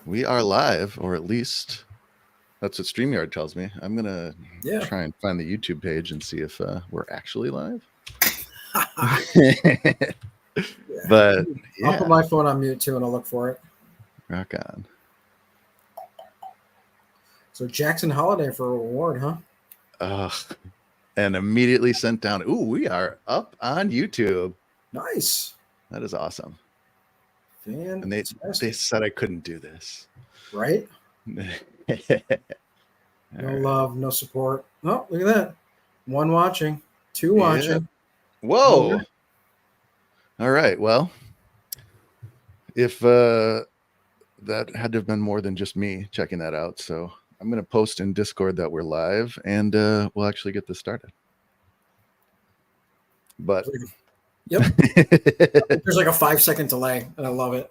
We are live, or at least that's what StreamYard tells me. I'm going to Yeah. try and find the YouTube page and see if we're actually live. But yeah, I'll put my phone on mute too and I'll look for it. rock on. So Jackson Holiday for a reward, huh? And immediately sent down. Ooh, we are up on YouTube. Nice. That is awesome. Fantastic. And they said I couldn't do this. Right? No love, no support. Oh, look at that. One watching, two watching. Whoa. All right. Well, if that had to have been more than just me checking that out. So I'm going to post in Discord that we're live, and we'll actually get this started. But yep. There's like a 5-second delay, and I love it.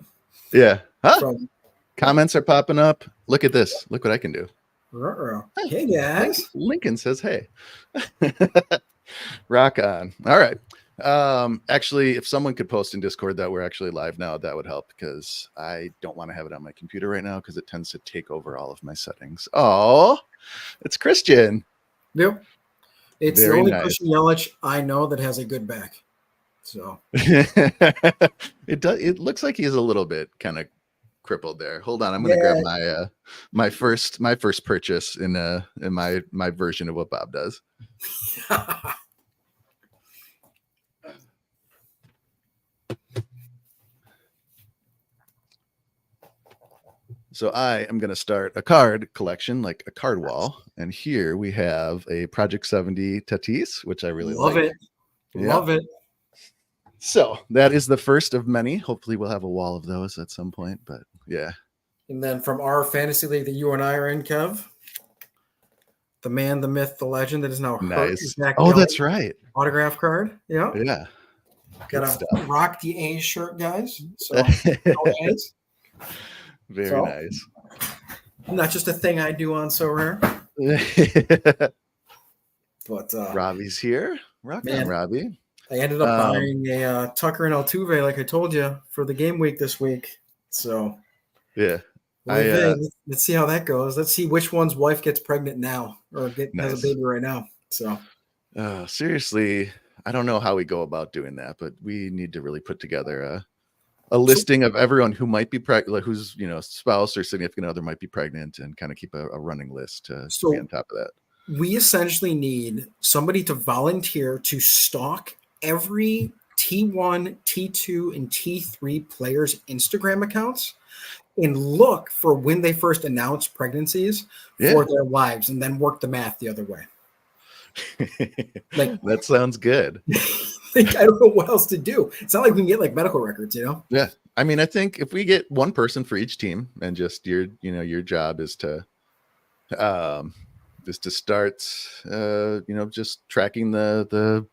Yeah. Huh? Comments are popping up. Look at this. Look what I can do. Hey, guys. Lincoln says, hey. Rock on. All right. Actually, if someone could post in Discord that we're actually live now, that would help, because I don't want to have it on my computer right now because it tends to take over all of my settings. Oh, it's Christian. Yep. It's very the only nice. Christian Yelich I know that has a good back. So it looks like he's a little bit kind of crippled there. Hold on, I'm gonna grab my my first purchase in my version of what Bob does. So I am going to start a card collection, like a card wall. And here we have a Project 70 Tatis, which I really love like. Love it. So that is the first of many. Hopefully we'll have a wall of those at some point, but yeah. And then from our fantasy league that you and I are in, Kev, the man, the myth, the legend that is now nice. Oh, that's right. Autograph card. Yeah. Yeah. Got a rock the A's shirt, guys. So A's. Very nice. Not just a thing I do on Sorare. But Robbie's here. Rock on, Robbie. I ended up buying a Tucker and Altuve, like I told you, for the game week this week. So yeah. Let's see how that goes. Let's see which one's wife gets pregnant now or has a baby right now. So seriously, I don't know how we go about doing that, but we need to really put together a listing of everyone who might be pregnant, whose spouse or significant other might be pregnant, and kind of keep a running list to be on top of that. We essentially need somebody to volunteer to stalk every T1, T2, and T3 players' Instagram accounts and look for when they first announced pregnancies for their wives, and then work the math the other way. Like that sounds good. I don't know what else to do. It's not like we can get like medical records, Yeah. I mean, I think if we get one person for each team, and just your job is to start just tracking the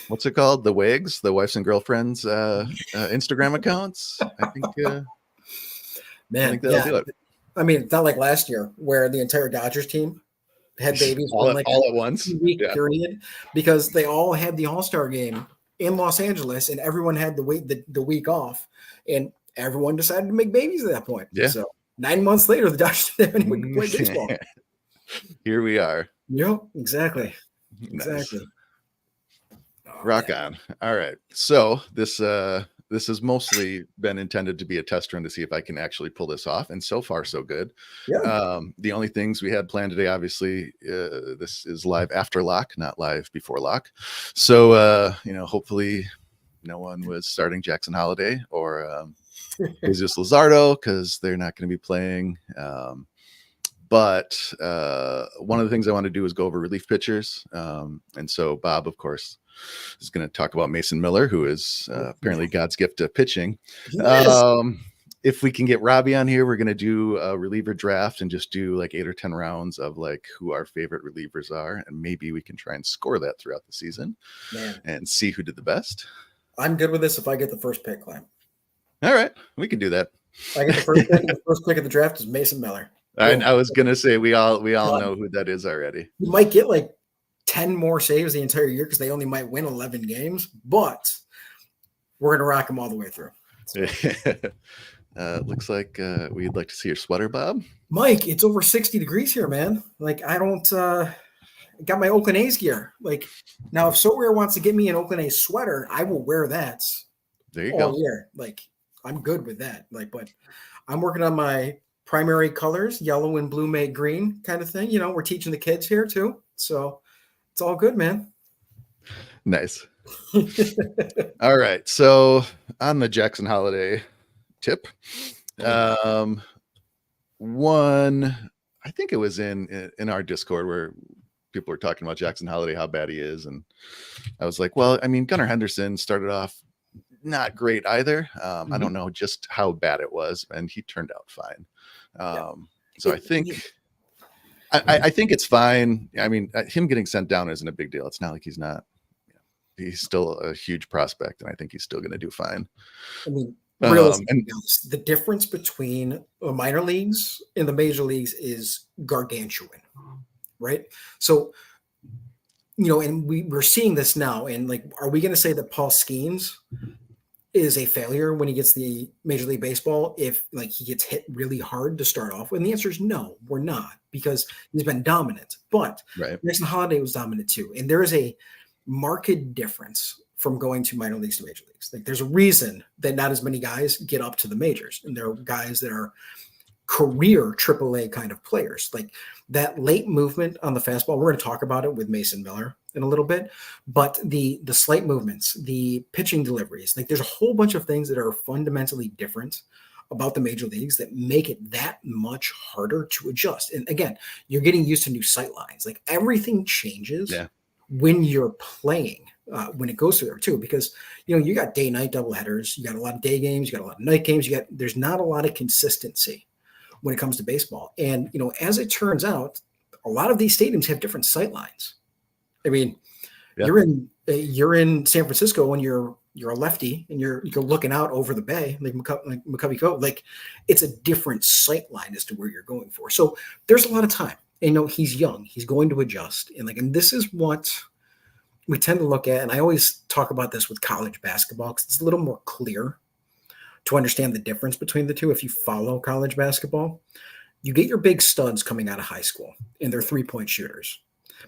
what's it called? The WAGs, the wives and girlfriends Instagram accounts. I think that'll do it. I mean, it's not like last year where the entire Dodgers team had babies all at once, week period, because they all had the All-Star game in Los Angeles and everyone had the week off, and everyone decided to make babies at that point. Yeah. So 9 months later, the Dodgers didn't even play baseball. Here we are. Yep, exactly. Nice. Exactly. Rock on. All right. So this has mostly been intended to be a test run to see if I can actually pull this off. And so far, so good. Yeah. The only things we had planned today, obviously, this is live after lock, not live before lock. So, hopefully no one was starting Jackson Holiday or Jesus Luzardo, because they're not going to be playing. But one of the things I want to do is go over relief pitchers. And so Bob, of course, is going to talk about Mason Miller, who is apparently God's gift to pitching. If we can get Robbie on here, we're going to do a reliever draft and just do like 8 or 10 rounds of like who our favorite relievers are. And maybe we can try and score that throughout the season and see who did the best. I'm good with this if I get the first pick, Clem. All right. We can do that. I get the first pick. The first pick of the draft is Mason Miller. I was going to say, we all know who that is already. You might get like 10 more saves the entire year because they only might win 11 games, but we're going to rock them all the way through. So. Looks like we'd like to see your sweater, Bob. Mike, it's over 60 degrees here, man. Like I don't got my Oakland A's gear. Like now if Sorare wants to get me an Oakland A's sweater, I will wear that There you all go. year. Like I'm good with that. Like, but I'm working on my primary colors, yellow and blue made green kind of thing. We're teaching the kids here too. So it's all good, man. Nice. All right. So on the Jackson Holiday tip, um, one, I think it was in our Discord where people were talking about Jackson Holiday, how bad he is, and I was like, well, I mean, Gunnar Henderson started off not great either. I don't know just how bad it was, and he turned out fine. Yeah. So I think. I think it's fine. I mean, him getting sent down isn't a big deal. It's not like he's not. He's still a huge prospect, and I think he's still going to do fine. I mean, Um, realistically, and the difference between the minor leagues and the major leagues is gargantuan, right? So, and we're seeing this now. And like, are we going to say that Paul Skeens is a failure when he gets the Major League Baseball if like he gets hit really hard to start off with? And the answer is no, we're not, because he's been dominant. But right, Jackson Holiday was dominant too. And there is a marked difference from going to minor leagues to major leagues. Like there's a reason that not as many guys get up to the majors. And there are guys that are career AAA kind of players. Like that late movement on the fastball, we're going to talk about it with Mason Miller in a little bit, but the slight movements, the pitching deliveries, like there's a whole bunch of things that are fundamentally different about the major leagues that make it that much harder to adjust. And again, you're getting used to new sight lines. Like everything changes yeah, when you're playing. When it goes through there too, because you got day night doubleheaders, you got a lot of day games, you got a lot of night games, there's not a lot of consistency when it comes to baseball. And, as it turns out, a lot of these stadiums have different sight lines. I mean, yeah, you're in San Francisco and you're a lefty and you're looking out over the bay, like McCovey Cove. Like it's a different sight line as to where you're going for. So there's a lot of time. And, he's young. He's going to adjust. And this is what we tend to look at. And I always talk about this with college basketball because it's a little more clear to understand the difference between the two. If you follow college basketball, you get your big studs coming out of high school and they're 3-point shooters,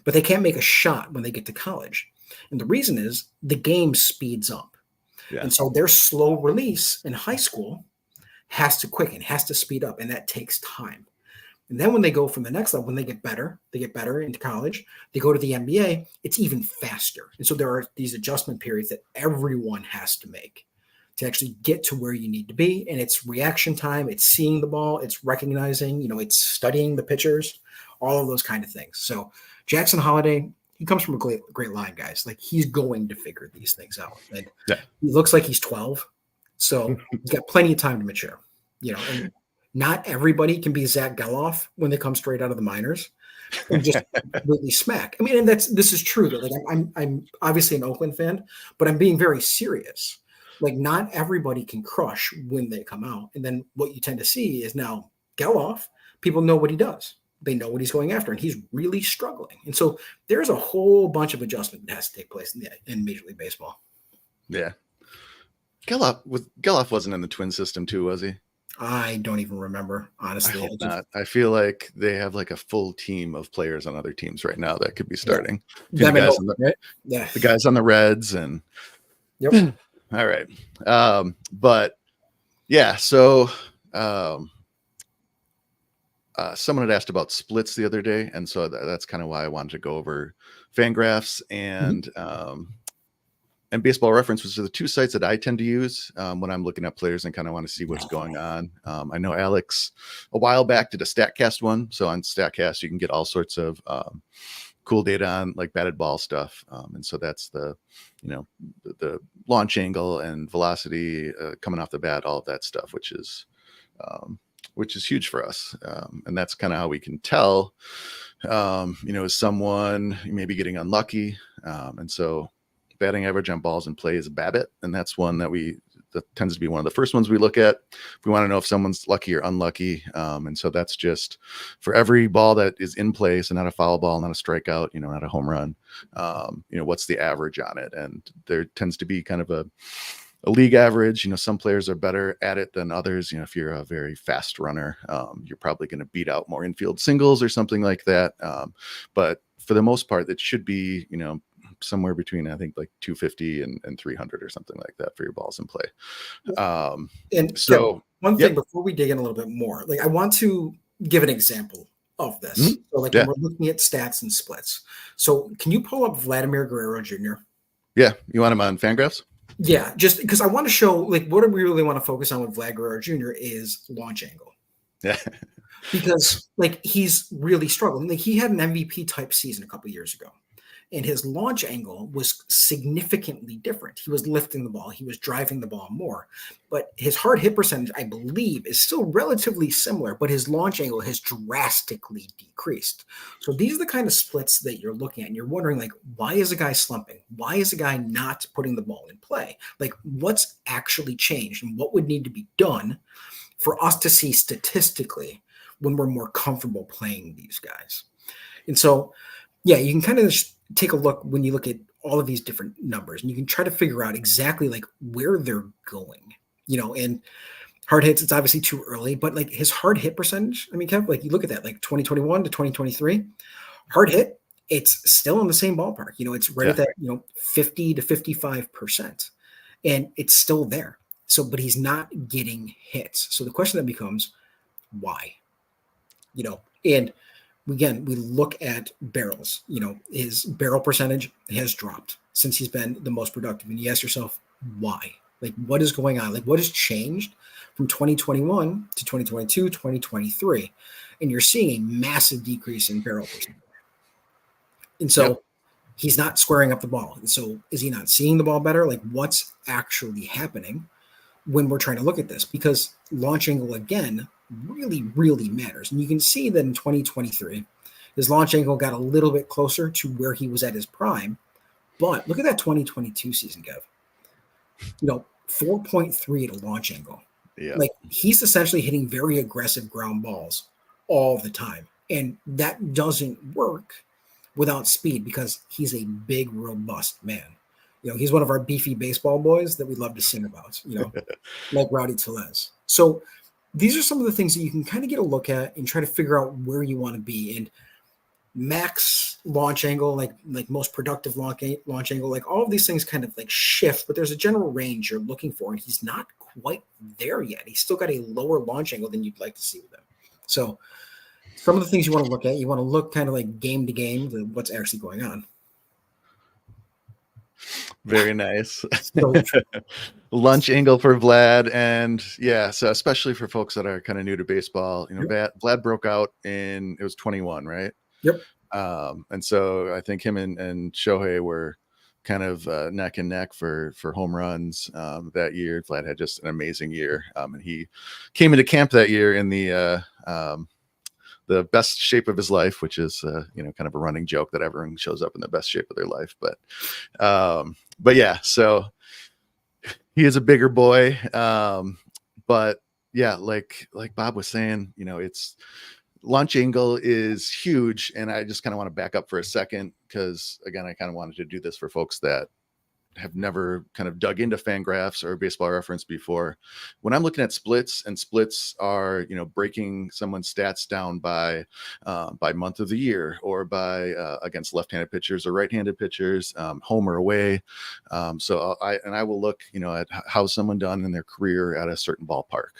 but they can't make a shot when they get to college. And the reason is the game speeds up. yeah, And so their slow release in high school has to quicken, has to speed up, and that takes time. And then when they go from the next level, when they get better into college, they go to the NBA, it's even faster. And so there are these adjustment periods that everyone has to make to actually get to where you need to be. And it's reaction time, it's seeing the ball, it's recognizing, it's studying the pitchers, all of those kind of things. So Jackson Holiday, he comes from a great line, guys. Like he's going to figure these things out. And yeah. he looks like he's 12. So he's got plenty of time to mature, and not everybody can be Zach Geloff when they come straight out of the minors and just completely smack. I mean, and this is true though. Like I'm obviously an Oakland fan, but I'm being very serious. Like not everybody can crush when they come out. And then what you tend to see is now Geloff, people know what he does. They know what he's going after, and he's really struggling. And so there's a whole bunch of adjustment that has to take place in Major League Baseball. Yeah. Geloff wasn't in the twin system too, was he? I don't even remember, honestly. I hope not. I feel like they have like a full team of players on other teams right now that could be starting. Yeah. The guys on the Reds and Yep. All right. But yeah, so someone had asked about splits the other day, and so that's kind of why I wanted to go over Fangraphs and Baseball Reference, which are the two sites that I tend to use when I'm looking at players and kind of want to see what's going on. I know Alex a while back did a StatCast one. So on StatCast, you can get all sorts of cool data on like batted ball stuff. And so that's the launch angle and velocity coming off the bat, all of that stuff, which is huge for us. And that's kind of how we can tell, is someone maybe getting unlucky. And so batting average on balls in play is a BABIP, and that's one that tends to be one of the first ones we look at. We want to know if someone's lucky or unlucky, and so that's just for every ball that is in play, so not a foul ball, not a strikeout, not a home run. What's the average on it? And there tends to be kind of a a league average. Some players are better at it than others. If you're a very fast runner, you're probably going to beat out more infield singles or something like that. But for the most part, it should be, somewhere between, I think, like 250 and 300 or something like that for your balls in play. And Kevin, So, one thing yep. before we dig in a little bit more, like I want to give an example of this. Mhm. So, like when Yeah. we're looking at stats and splits. So, can you pull up Vladimir Guerrero Jr.? Yeah. You want them on Fangraphs? Yeah, just because I want to show like what we really want to focus on with Vlad Guerrero Jr. is launch angle. Yeah. Because like he's really struggling. Like he had an MVP type season a couple years ago, and his launch angle was significantly different. He was lifting the ball, he was driving the ball more, but his hard hit percentage, I believe, is still relatively similar, but his launch angle has drastically decreased. So these are the kind of splits that you're looking at, and you're wondering, like, why is a guy slumping? Why is a guy not putting the ball in play? Like, what's actually changed, and what would need to be done for us to see statistically when we're more comfortable playing these guys? And so, yeah, you can kind of take a look when you look at all of these different numbers, and you can try to figure out exactly like where they're going, and hard hits, it's obviously too early, but like his hard hit percentage, I mean, Kev, like you look at that, like 2021 to 2023, hard hit, it's still in the same ballpark. It's right at Yeah. that, 50 to 55%, and it's still there. So, but he's not getting hits. So the question then becomes, why? And again, we look at barrels. His barrel percentage has dropped since he's been the most productive. And you ask yourself, why? Like, what is going on? Like, what has changed from 2021 to 2022, 2023? And you're seeing a massive decrease in barrel percentage. And Yep. so he's not squaring up the ball. And so is he not seeing the ball better? Like, what's actually happening when we're trying to look at this? Because launch angle, again, really, really matters. And you can see that in 2023, his launch angle got a little bit closer to where he was at his prime. But look at that 2022 season, Gav. 4.3 at a launch angle. Yeah. Like he's essentially hitting very aggressive ground balls all the time. And that doesn't work without speed because he's a big, robust man. He's one of our beefy baseball boys that we love to sing about, like Rowdy Tellez. So these are some of the things that you can kind of get a look at and try to figure out where you want to be. And max launch angle, like most productive launch angle, like all of these things kind of like shift, but there's a general range you're looking for, and he's not quite there yet. He's still got a lower launch angle than you'd like to see with him. So some of the things you want to look at, you want to look kind of like game to game, what's actually going on. Very nice. So Lunch angle for Vlad. And yeah, so especially for folks that are kind of new to baseball, Vlad broke out it was 21, right? Yep. And so I think him and Shohei were kind of neck and neck for home runs that year. Vlad had just an amazing year. And he came into camp that year in the best shape of his life, which is, kind of a running joke that everyone shows up in the best shape of their life. But yeah, so he is a bigger boy. But yeah, like Bob was saying, it's launch angle is huge. And I just kind of want to back up for a second, because again, I kind of wanted to do this for folks that have never kind of dug into Fangraphs or Baseball Reference before. When I'm looking at splits, and splits are, breaking someone's stats down by month of the year, or by against left-handed pitchers or right-handed pitchers, home or away. So I will look, at how someone done in their career at a certain ballpark.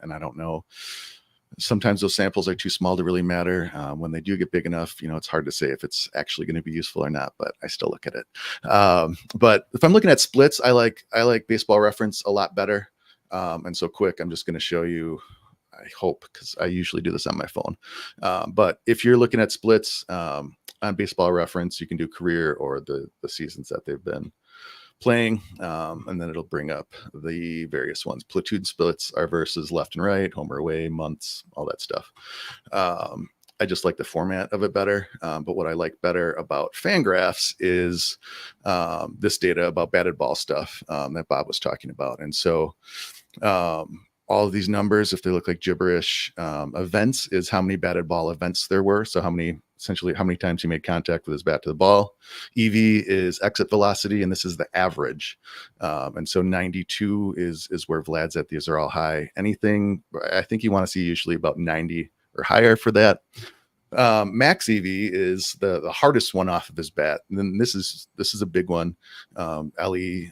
And I don't know, sometimes those samples are too small to really matter. When they do get big enough, it's hard to say if it's actually going to be useful or not, but I still look at it. But if I'm looking at splits, I like Baseball Reference a lot better. And so quick, I'm just going to show you, I hope, because I usually do this on my phone. But if you're looking at splits on Baseball Reference, you can do career or the seasons that they've been playing, and then it'll bring up the various ones. Platoon splits are versus left and right, home or away, months, all that stuff. I just like the format of it better. But what I like better about Fangraphs is this data about batted ball stuff that Bob was talking about. And so all of these numbers, if they look like gibberish, events is how many batted ball events there were. So how many essentially how many times he made contact with his bat to the ball. EV is exit velocity, and this is the average. And so 92 is where Vlad's at. These are all high. Anything, I think you want to see usually about 90 or higher for that. Max EV is the hardest one off of his bat. And then this is a big one. LE,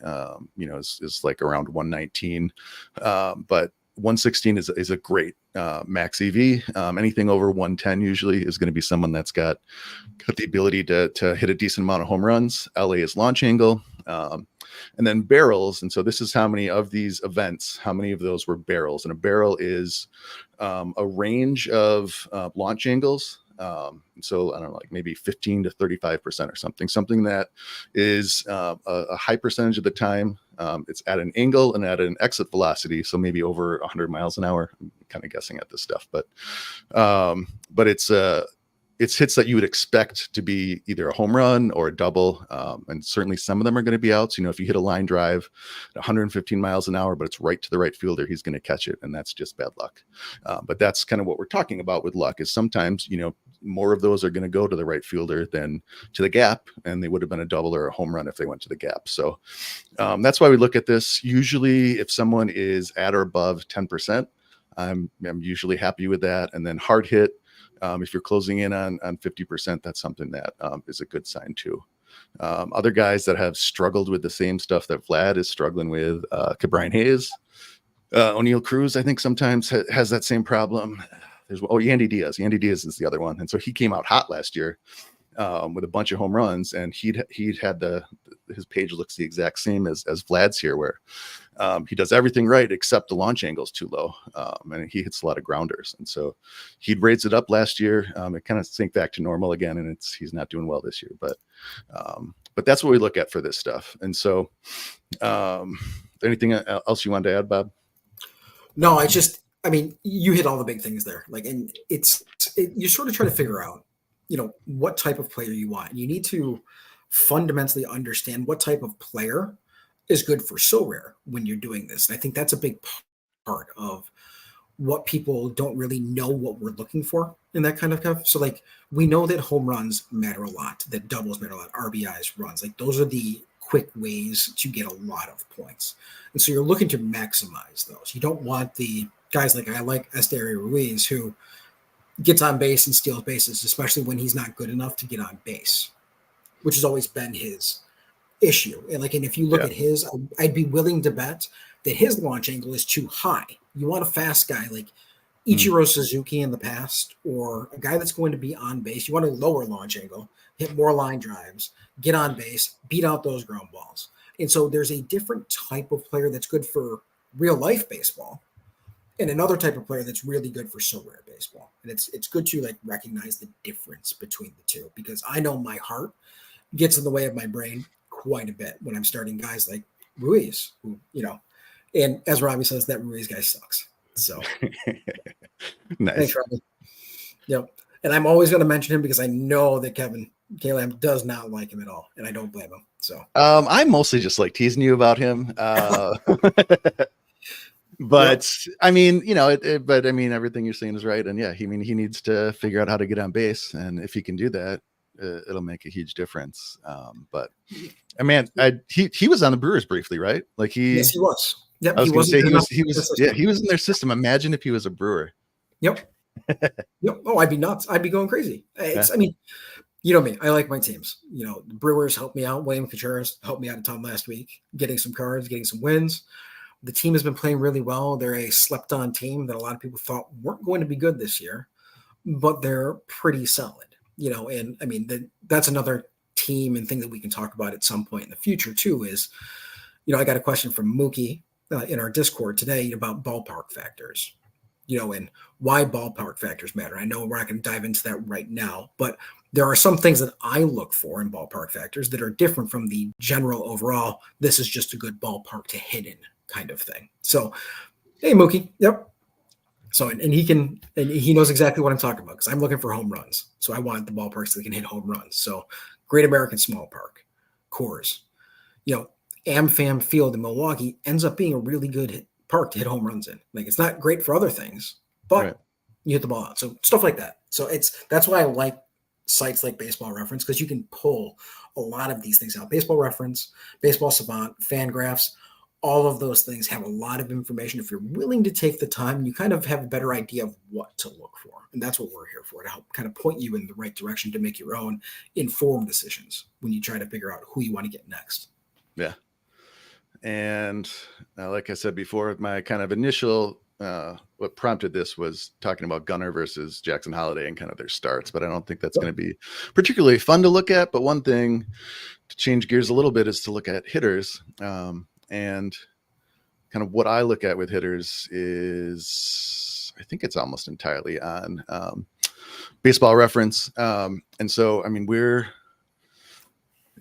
is like around 119, but 116 is a great max EV. Anything over 110 usually is going to be someone that's got the ability to hit a decent amount of home runs. LA is launch angle. And then barrels. And so this is how many of these events, how many of those were barrels. And a barrel is a range of launch angles. So I don't know, like maybe 15 to 35% or something that is a high percentage of the time. It's at an angle and at an exit velocity. So maybe over 100 miles an hour. I'm kind of guessing at this stuff, but it's hits that you would expect to be either a home run or a double. And certainly some of them are going to be outs. If you hit a line drive at 115 miles an hour, but it's right to the right fielder, he's going to catch it. And that's just bad luck. But that's kind of what we're talking about with luck is sometimes, more of those are going to go to the right fielder than to the gap. And they would have been a double or a home run if they went to the gap. So that's why we look at this. Usually if someone is at or above 10%, I'm usually happy with that. And then hard hit, if you're closing in on 50%, that's something that is a good sign too. Other guys that have struggled with the same stuff that Vlad is struggling with, Cabrian Hayes, O'Neill Cruz, I think sometimes has that same problem. Yandy Diaz. Yandy Diaz is the other one. And so he came out hot last year with a bunch of home runs, and he'd had his page looks the exact same as Vlad's here, where he does everything right except the launch angle's too low, and he hits a lot of grounders. And so he'd raised it up last year. It kind of sank back to normal again, and he's not doing well this year. But that's what we look at for this stuff. And so, anything else you wanted to add, Bob? No, you hit all the big things there. And you sort of try to figure out, what type of player you want. You need to fundamentally understand what type of player is good for Sorare when you're doing this. And I think that's a big part of what people don't really know what we're looking for in that kind of stuff. So we know that home runs matter a lot, that doubles matter a lot, RBIs, runs. Those are the quick ways to get a lot of points. And so you're looking to maximize those. You don't want the guys I like Esteury Ruiz, who gets on base and steals bases, especially when he's not good enough to get on base, which has always been his issue. And if you look at his, I'd be willing to bet that his launch angle is too high. You want a fast guy like Ichiro Suzuki in the past, or a guy that's going to be on base. You want a lower launch angle, hit more line drives, get on base, beat out those ground balls. And so there's a different type of player that's good for real life baseball, and another type of player that's really good for Sorare baseball. And it's good to recognize the difference between the two, because I know my heart gets in the way of my brain quite a bit when I'm starting guys like Ruiz, who, and as Robbie says, that Ruiz guy sucks. So nice. Thanks, Robbie. Yep. And I'm always going to mention him because I know that Kevin K-Lam does not like him at all, and I don't blame him. So I mostly just like teasing you about him. But yep. Everything you're saying is right. And yeah, he needs to figure out how to get on base. And if he can do that, it'll make a huge difference. But he was on the Brewers briefly, right? Yes, he was. Yep. I was going to say he was in their system. Imagine if he was a Brewer. Yep. Yep. Oh, I'd be nuts. I'd be going crazy. You know me. I like my teams. The Brewers helped me out. William Contreras helped me out a ton last week, getting some cards, getting some wins. The team has been playing really well. They're a slept-on team that a lot of people thought weren't going to be good this year, but they're pretty solid. That's another team and thing that we can talk about at some point in the future too. Is, I got a question from Mookie in our Discord today about ballpark factors. And why ballpark factors matter. I know we're not going to dive into that right now, but there are some things that I look for in ballpark factors that are different from the general overall, this is just a good ballpark to hit in kind of thing. So, hey, Mookie. Yep. So, and he knows exactly what I'm talking about, because I'm looking for home runs. So I want the ballparks that can hit home runs. So Great American Small Park, Coors, AmFam Field in Milwaukee ends up being a really good park to hit home runs in. It's not great for other things, but you hit the ball out. So stuff like that. So that's why I like sites like Baseball Reference because you can pull a lot of these things out. Baseball Reference, Baseball Savant, Fangraphs, all of those things have a lot of information. If you're willing to take the time, you kind of have a better idea of what to look for. And that's what we're here for, to help kind of point you in the right direction to make your own informed decisions when you try to figure out who you want to get next. Yeah. And like I said before, my kind of initial what prompted this was talking about Gunnar versus Jackson Holiday and kind of their starts, but I don't think that's going to be particularly fun to look at. But one thing to change gears a little bit is to look at hitters, and kind of what I look at with hitters is, I think it's almost entirely on Baseball Reference. And so, I mean,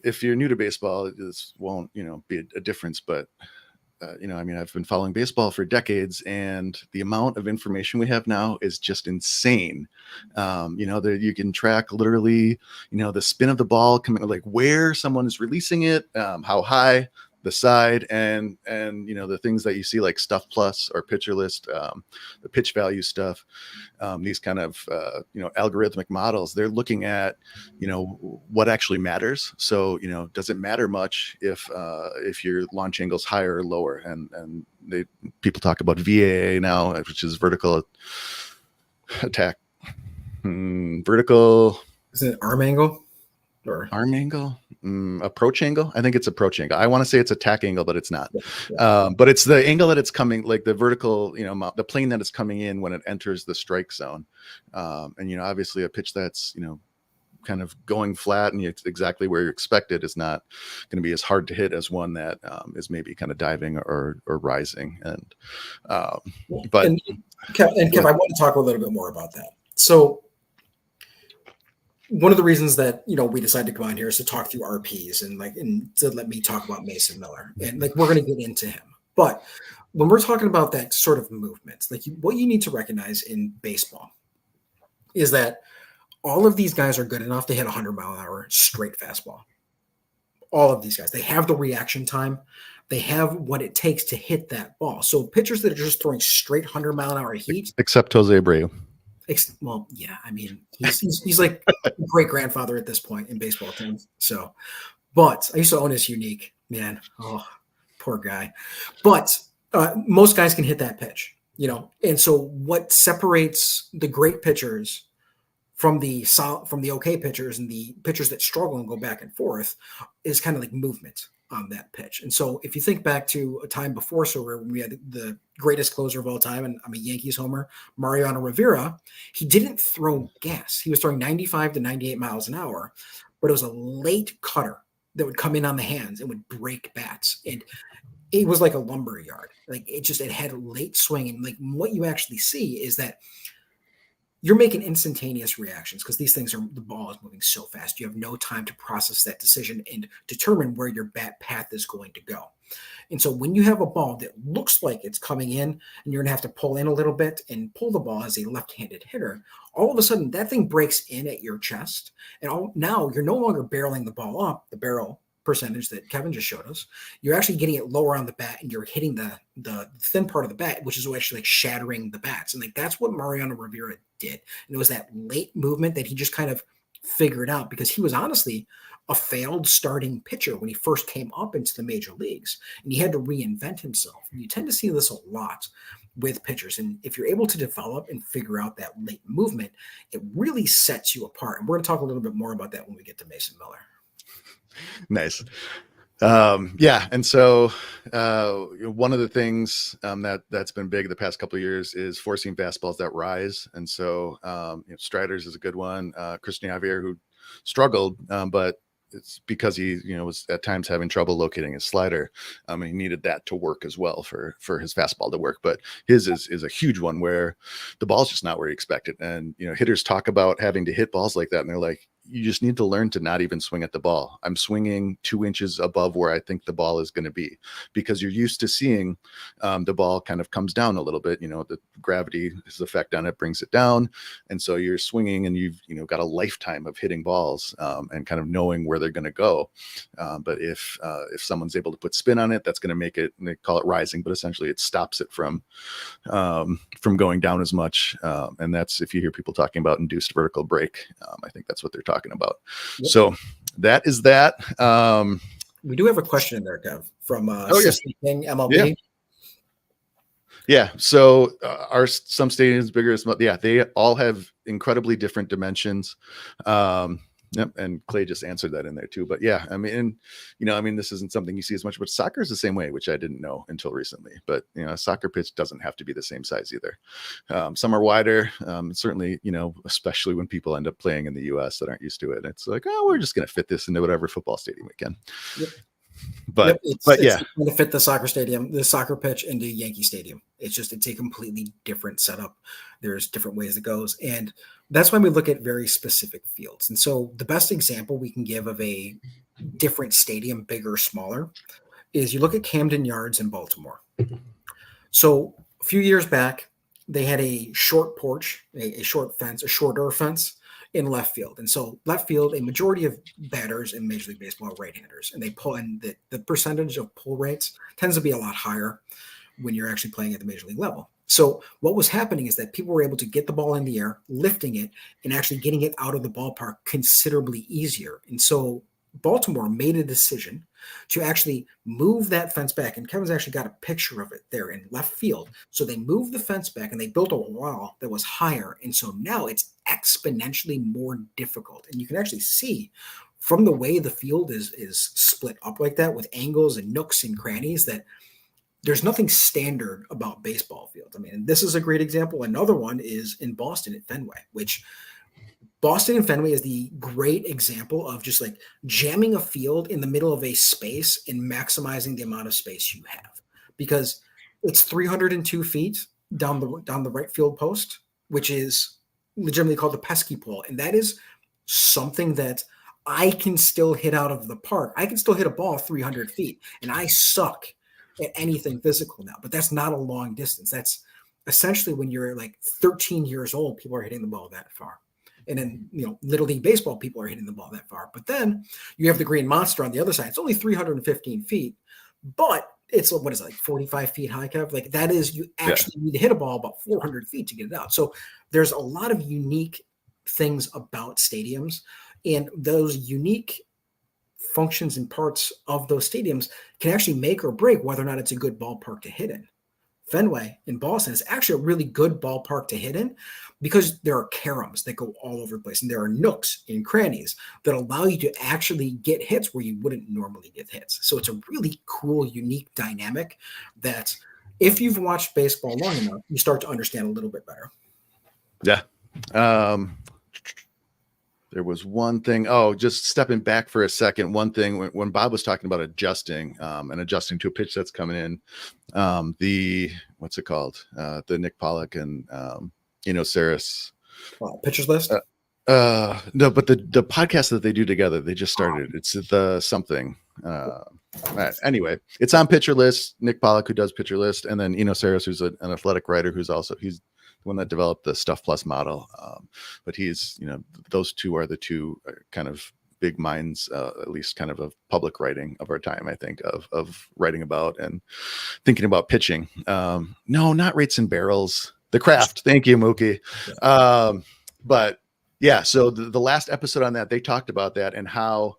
if you're new to baseball, this won't, be a difference, but I mean, I've been following baseball for decades, and the amount of information we have now is just insane. That you can track literally, the spin of the ball coming, like where someone is releasing it, how high, the side, and the things that you see like Stuff Plus or Pitcher List, the pitch value stuff, these kind of algorithmic models. They're looking at what actually matters. So does it matter much if your launch angle's higher or lower? And people talk about VAA now, which is vertical attack, vertical. Is it arm angle? Or arm angle, approach angle. I think it's approach angle. I want to say it's attack angle, but it's not. But it's the angle that it's coming, like the vertical, the plane that it's coming in when it enters the strike zone. And obviously a pitch that's kind of going flat and it's exactly where you expect it is not going to be as hard to hit as one that is maybe kind of diving or rising. And Kev, I want to talk a little bit more about that. So one of the reasons that we decided to come on here is to talk through RPs and to let me talk about Mason Miller, and we're going to get into him. But when we're talking about that sort of movement, what you need to recognize in baseball is that all of these guys are good enough to hit 100-mile-an-hour straight fastball. All of these guys, they have the reaction time. They have what it takes to hit that ball. So pitchers that are just throwing straight 100-mile-an-hour heat, except Jose Abreu. Well, yeah, I mean, he's like great grandfather at this point in baseball terms. So, but I used to own his Unique, man. Oh, poor guy. But most guys can hit that pitch, And so, what separates the great pitchers from the okay pitchers and the pitchers that struggle and go back and forth is kind of like movement on that pitch. And so if you think back to a time before Sorare, when we had the greatest closer of all time, and I'm a Yankees homer, Mariano Rivera, he didn't throw gas. He was throwing 95 to 98 miles an hour, but it was a late cutter that would come in on the hands and would break bats. And it was like a lumber yard. Like it had a late swing. And like what you actually see is that you're making instantaneous reactions because these things the ball is moving so fast. You have no time to process that decision and determine where your bat path is going to go. And so when you have a ball that looks like it's coming in and you're going to have to pull in a little bit and pull the ball as a left-handed hitter, all of a sudden that thing breaks in at your chest. And now you're no longer barreling the ball up, the barrel percentage that Kevin just showed us. You're actually getting it lower on the bat and you're hitting the thin part of the bat, which is actually like shattering the bats. And that's what Mariano Rivera did. And it was that late movement that he just kind of figured out because he was honestly a failed starting pitcher when he first came up into the major leagues and he had to reinvent himself. And you tend to see this a lot with pitchers. And if you're able to develop and figure out that late movement, it really sets you apart. And we're going to talk a little bit more about that when we get to Mason Miller. Nice. Yeah. And so one of the things that's been big the past couple of years is forcing fastballs that rise. And so Strider's is a good one. Christian Javier, who struggled, but it's because he was at times having trouble locating his slider. And he needed that to work as well for his fastball to work. But his is a huge one where the ball's just not where you expect it. And hitters talk about having to hit balls like that, and they're like, you just need to learn to not even swing at the ball. I'm swinging 2 inches above where I think the ball is going to be, because you're used to seeing the ball kind of comes down a little bit. The gravity, his effect on it brings it down. And so you're swinging and you've got a lifetime of hitting balls and kind of knowing where they're going to go. But if someone's able to put spin on it, that's going to make it, and they call it rising, but essentially it stops it from going down as much. And that's, if you hear people talking about induced vertical break, I think that's what they're talking talking about. Yep. So that is that. We do have a question in there, Kev, from Oh, yeah. Sissy King MLB. Yeah. Yeah. So are some stadiums bigger? Yeah, they all have incredibly different dimensions. Yep, and Clay just answered that in there too. But yeah, I mean, this isn't something you see as much, but soccer is the same way, which I didn't know until recently. But a soccer pitch doesn't have to be the same size either. Some are wider. Certainly, especially when people end up playing in the U.S. that aren't used to it, it's like, oh, we're just going to fit this into whatever football stadium we can. Yep. But it's yeah, going to fit the soccer pitch into Yankee Stadium. It's a completely different setup. There's different ways it goes, and that's why we look at very specific fields. And so the best example we can give of a different stadium, bigger or smaller, is you look at Camden Yards in Baltimore. So a few years back, they had a short porch, a shorter fence in left field. And so left field, a majority of batters in Major League Baseball are right-handers, and they pull in the percentage of pull rates tends to be a lot higher when you're actually playing at the Major League level. So what was happening is that people were able to get the ball in the air, lifting it, and actually getting it out of the ballpark considerably easier. And so Baltimore made a decision to actually move that fence back. And Kevin's actually got a picture of it there in left field. So they moved the fence back and they built a wall that was higher. And so now it's exponentially more difficult. And you can actually see from the way the field is split up like that with angles and nooks and crannies that there's nothing standard about baseball fields. I mean, this is a great example. Another one is in Boston at Fenway, which Boston and Fenway is the great example of just like jamming a field in the middle of a space and maximizing the amount of space you have, because it's 302 feet down the right field post, which is legitimately called the pesky pole. And that is something that I can still hit out of the park. I can still hit a ball 300 feet, and I suck at anything physical now, but that's not a long distance. That's essentially when you're like 13 years old, people are hitting the ball that far. And then, Little League Baseball, people are hitting the ball that far. But then you have the Green Monster on the other side. It's only 315 feet, but it's, what is it, like 45 feet high, Kev? Like that is, you actually need to hit a ball about 400 feet to get it out. So there's a lot of unique things about stadiums, and those unique functions and parts of those stadiums can actually make or break whether or not it's a good ballpark to hit in. Fenway in Boston is actually a really good ballpark to hit in because there are caroms that go all over the place, and there are nooks and crannies that allow you to actually get hits where you wouldn't normally get hits. So it's a really cool, unique dynamic that if you've watched baseball long enough, you start to understand a little bit better. Yeah. There was one thing. Oh, just stepping back for a second. One thing when Bob was talking about adjusting and adjusting to a pitch that's coming in, what's it called? The Nick Pollock and Saris pitchers list. No, but the podcast that they do together, they just started. It's the something. Anyway, it's on Pitcher List. Nick Pollock, who does Pitcher List, and then Saris, who's an athletic writer, he's the one that developed the Stuff Plus model. But he's, those two are the two kind of big minds, at least kind of public writing of our time, I think, of writing about and thinking about pitching. No, not Rates and Barrels, The Craft. Thank you, Mookie. But yeah, so the last episode on that, they talked about that and how,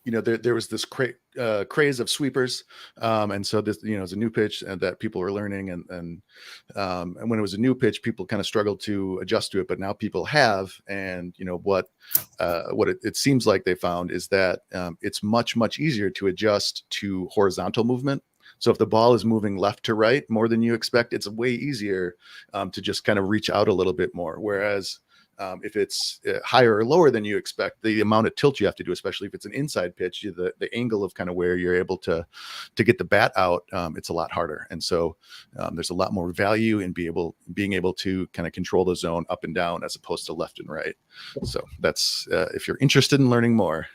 there was this craze of sweepers. And so this, is a new pitch and that people were learning. And when it was a new pitch, people kind of struggled to adjust to it, but now people have. And, what it seems like they found is that it's much, much easier to adjust to horizontal movement. So if the ball is moving left to right more than you expect, it's way easier to just kind of reach out a little bit more. Whereas if it's higher or lower than you expect, the amount of tilt you have to do, especially if it's an inside pitch, the angle of kind of where you're able to get the bat out, it's a lot harder. And so there's a lot more value in being able to kind of control the zone up and down as opposed to left and right. So that's if you're interested in learning more,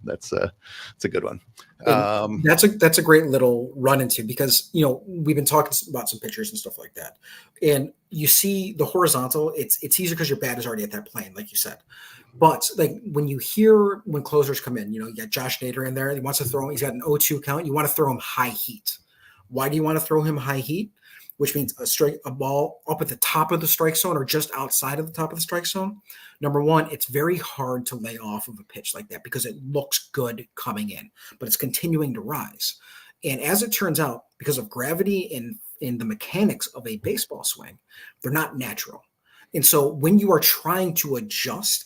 it's a good one. That's a great little run into, because we've been talking about some pictures and stuff like that, and you see the horizontal. It's easier because your bat is already at that plane, like you said. But like when closers come in, you got Josh Nader in there. He wants to throw. He's got an 0-2 count. You want to throw him high heat. Why do you want to throw him high heat? which means a ball up at the top of the strike zone or just outside of the top of the strike zone. Number one, it's very hard to lay off of a pitch like that because it looks good coming in, but it's continuing to rise. And as it turns out, because of gravity and in the mechanics of a baseball swing, they're not natural. And so when you are trying to adjust,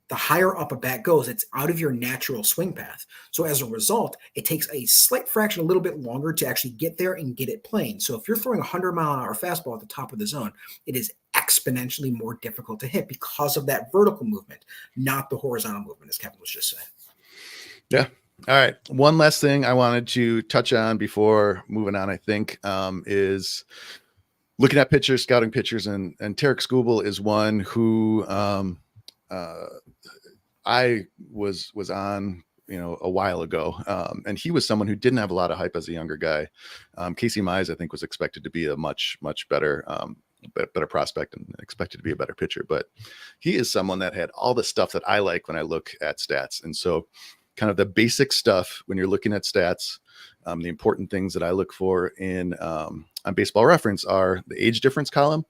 the higher up a bat goes, it's out of your natural swing path. So as a result, it takes a slight fraction, a little bit longer to actually get there and get it playing. So if you're throwing a 100-mile-an-hour fastball at the top of the zone, it is exponentially more difficult to hit because of that vertical movement, not the horizontal movement, as Kevin was just saying. Yeah. All right. One last thing I wanted to touch on before moving on, I think, is looking at pitchers, scouting pitchers, and Tarek Skubal is one who I was on, a while ago. And he was someone who didn't have a lot of hype as a younger guy. Casey Mize, I think, was expected to be a much better prospect and expected to be a better pitcher. But he is someone that had all the stuff that I like when I look at stats. And so kind of the basic stuff when you're looking at stats, the important things that I look for in on Baseball Reference are the age difference column.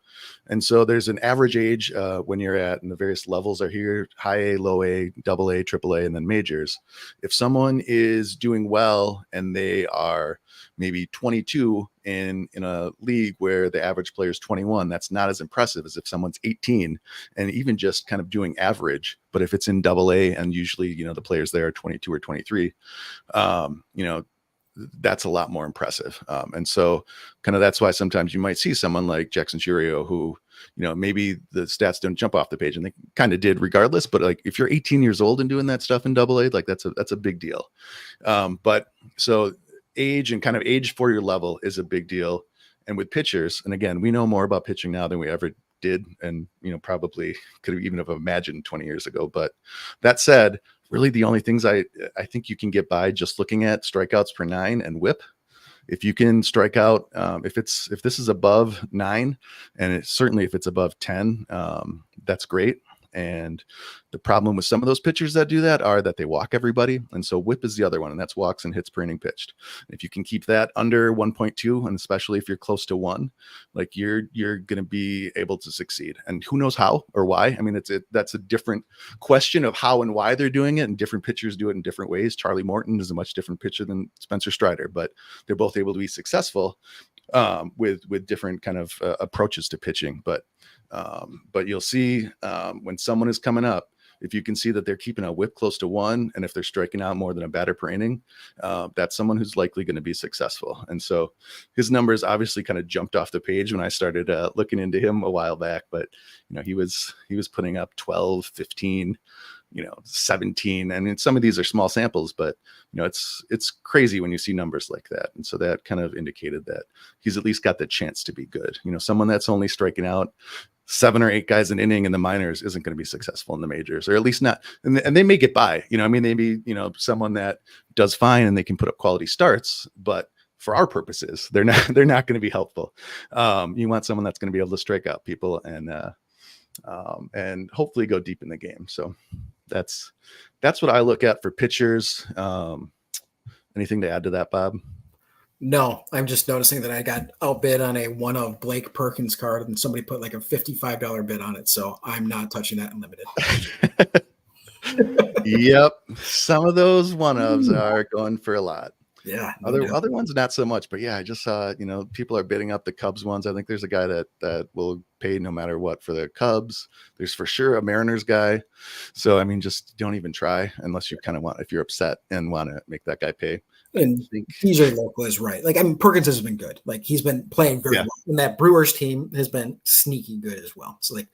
And so there's an average age when you're at, and the various levels are here: high A, low A, double A, triple A, and then majors. If someone is doing well and they are maybe 22 in a league where the average player is 21, that's not as impressive as if someone's 18 and even just kind of doing average. But if it's in double A and usually, the players there are 22 or 23, that's a lot more impressive. And so kind of that's why sometimes you might see someone like Jackson Churio who, maybe the stats don't jump off the page, and they kind of did regardless. But like if you're 18 years old and doing that stuff in double A, like that's a big deal. But so age and kind of age for your level is a big deal. And with pitchers, and again, we know more about pitching now than we ever did, and probably could have even have imagined 20 years ago. But that said, really the only things I think you can get by just looking at strikeouts per 9 and whip. If you can strike out, if this is above 9, and certainly if it's above 10, that's great. And the problem with some of those pitchers that do that are that they walk everybody. And so whip is the other one, and that's walks and hits per inning pitched. If you can keep that under 1.2, and especially if you're close to 1, like you're going to be able to succeed. And who knows how or why? I mean, that's a different question of how and why they're doing it, and different pitchers do it in different ways. Charlie Morton is a much different pitcher than Spencer Strider, but they're both able to be successful with different kind of approaches to pitching. But you'll see when someone is coming up, if you can see that they're keeping a whip close to 1, and if they're striking out more than a batter per inning, that's someone who's likely going to be successful. And so his numbers obviously kind of jumped off the page when I started looking into him a while back. But he was putting up 12, 15, 17. I mean, some of these are small samples, but it's crazy when you see numbers like that. And so that kind of indicated that he's at least got the chance to be good. Someone that's only striking out 7 or 8 guys an inning in the minors isn't going to be successful in the majors, or at least not. And they may get by, maybe, someone that does fine and they can put up quality starts, but for our purposes, they're not going to be helpful. You want someone that's going to be able to strike out people and hopefully go deep in the game. So that's what I look at for pitchers. Anything to add to that, Bob? No, I'm just noticing that I got outbid on a one of Blake Perkins card, and somebody put like a $55 bid on it. So I'm not touching that unlimited. Yep. Some of those one-ofs are going for a lot. Yeah. Other ones, not so much. But yeah, I just saw, people are bidding up the Cubs ones. I think there's a guy that will pay no matter what for the Cubs. There's for sure a Mariners guy. So, I mean, just don't even try unless you kind of if you're upset and want to make that guy pay. And DJ Local is right. Like, I mean, Perkins has been good. Like, he's been playing very well. And that Brewers team has been sneaky good as well. So, like,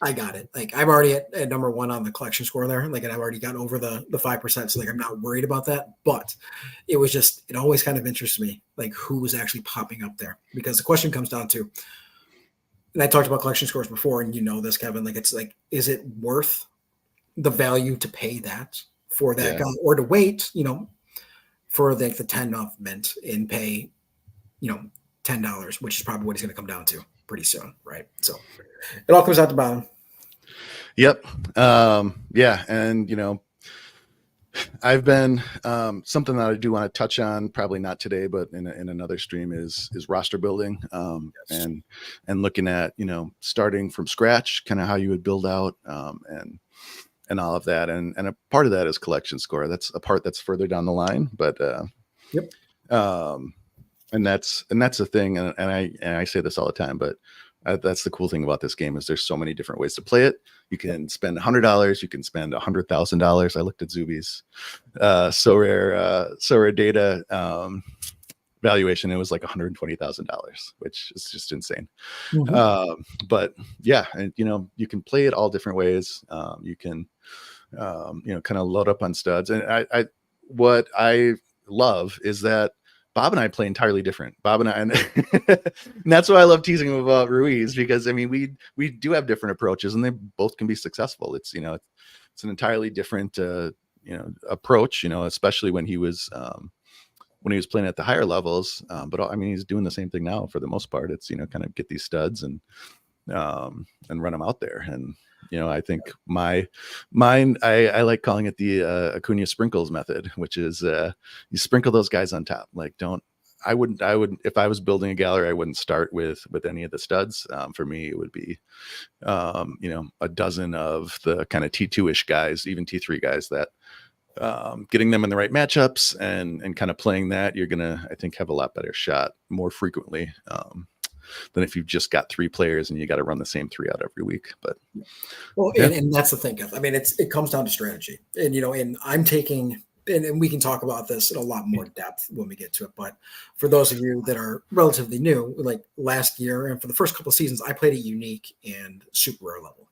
I got it. Like, I'm already at number 1 on the collection score there. Like, and I've already got over the 5%. So, like, I'm not worried about that. But it always kind of interests me, like, who was actually popping up there. Because the question comes down to, and I talked about collection scores before, and this, Kevin, like, it's like, is it worth the value to pay that for that guy, or to wait, for the 10 of mint and pay, $10, which is probably what he's going to come down to pretty soon. Right. So it all comes out to bottom. Yep. Yeah. And, I've been something that I do want to touch on, probably not today, but in another stream is roster building, Yes. and looking at starting from scratch, kind of how you would build out, and all of that, and a part of that is collection score. That's a part that's further down the line, but Yep. um, and that's the thing, and I say this all the time, but that's the cool thing about this game is there's so many different ways to play it. You can spend $100, you can spend $100,000. I looked at Zuby's Sorare data valuation. It was like $120,000, which is just insane. Mm-hmm. But yeah, and you can play it all different ways. You can kind of load up on studs, and what I love is that Bob and I play entirely different. Bob and I, and that's why I love teasing him about Ruiz, because I mean we do have different approaches, and they both can be successful. It's it's an entirely different approach. Especially when he was playing at the higher levels. But I mean he's doing the same thing now for the most part. It's kind of get these studs and run them out there. And I think mine, I like calling it the Acuna sprinkles method, which is you sprinkle those guys on top. Like I would if I was building a gallery, I wouldn't start with any of the studs. For me, it would be a dozen of the kind of T2-ish guys, even T3 guys, that getting them in the right matchups and kind of playing that, you're gonna, I think, have a lot better shot more frequently than if you've just got three players and you got to run the same three out every week. But Well, yeah, and that's the thing. I mean, it comes down to strategy, and and I'm taking, and we can talk about this in a lot more depth when we get to it. But for those of you that are relatively new, like last year and for the first couple of seasons, I played a unique and super rare level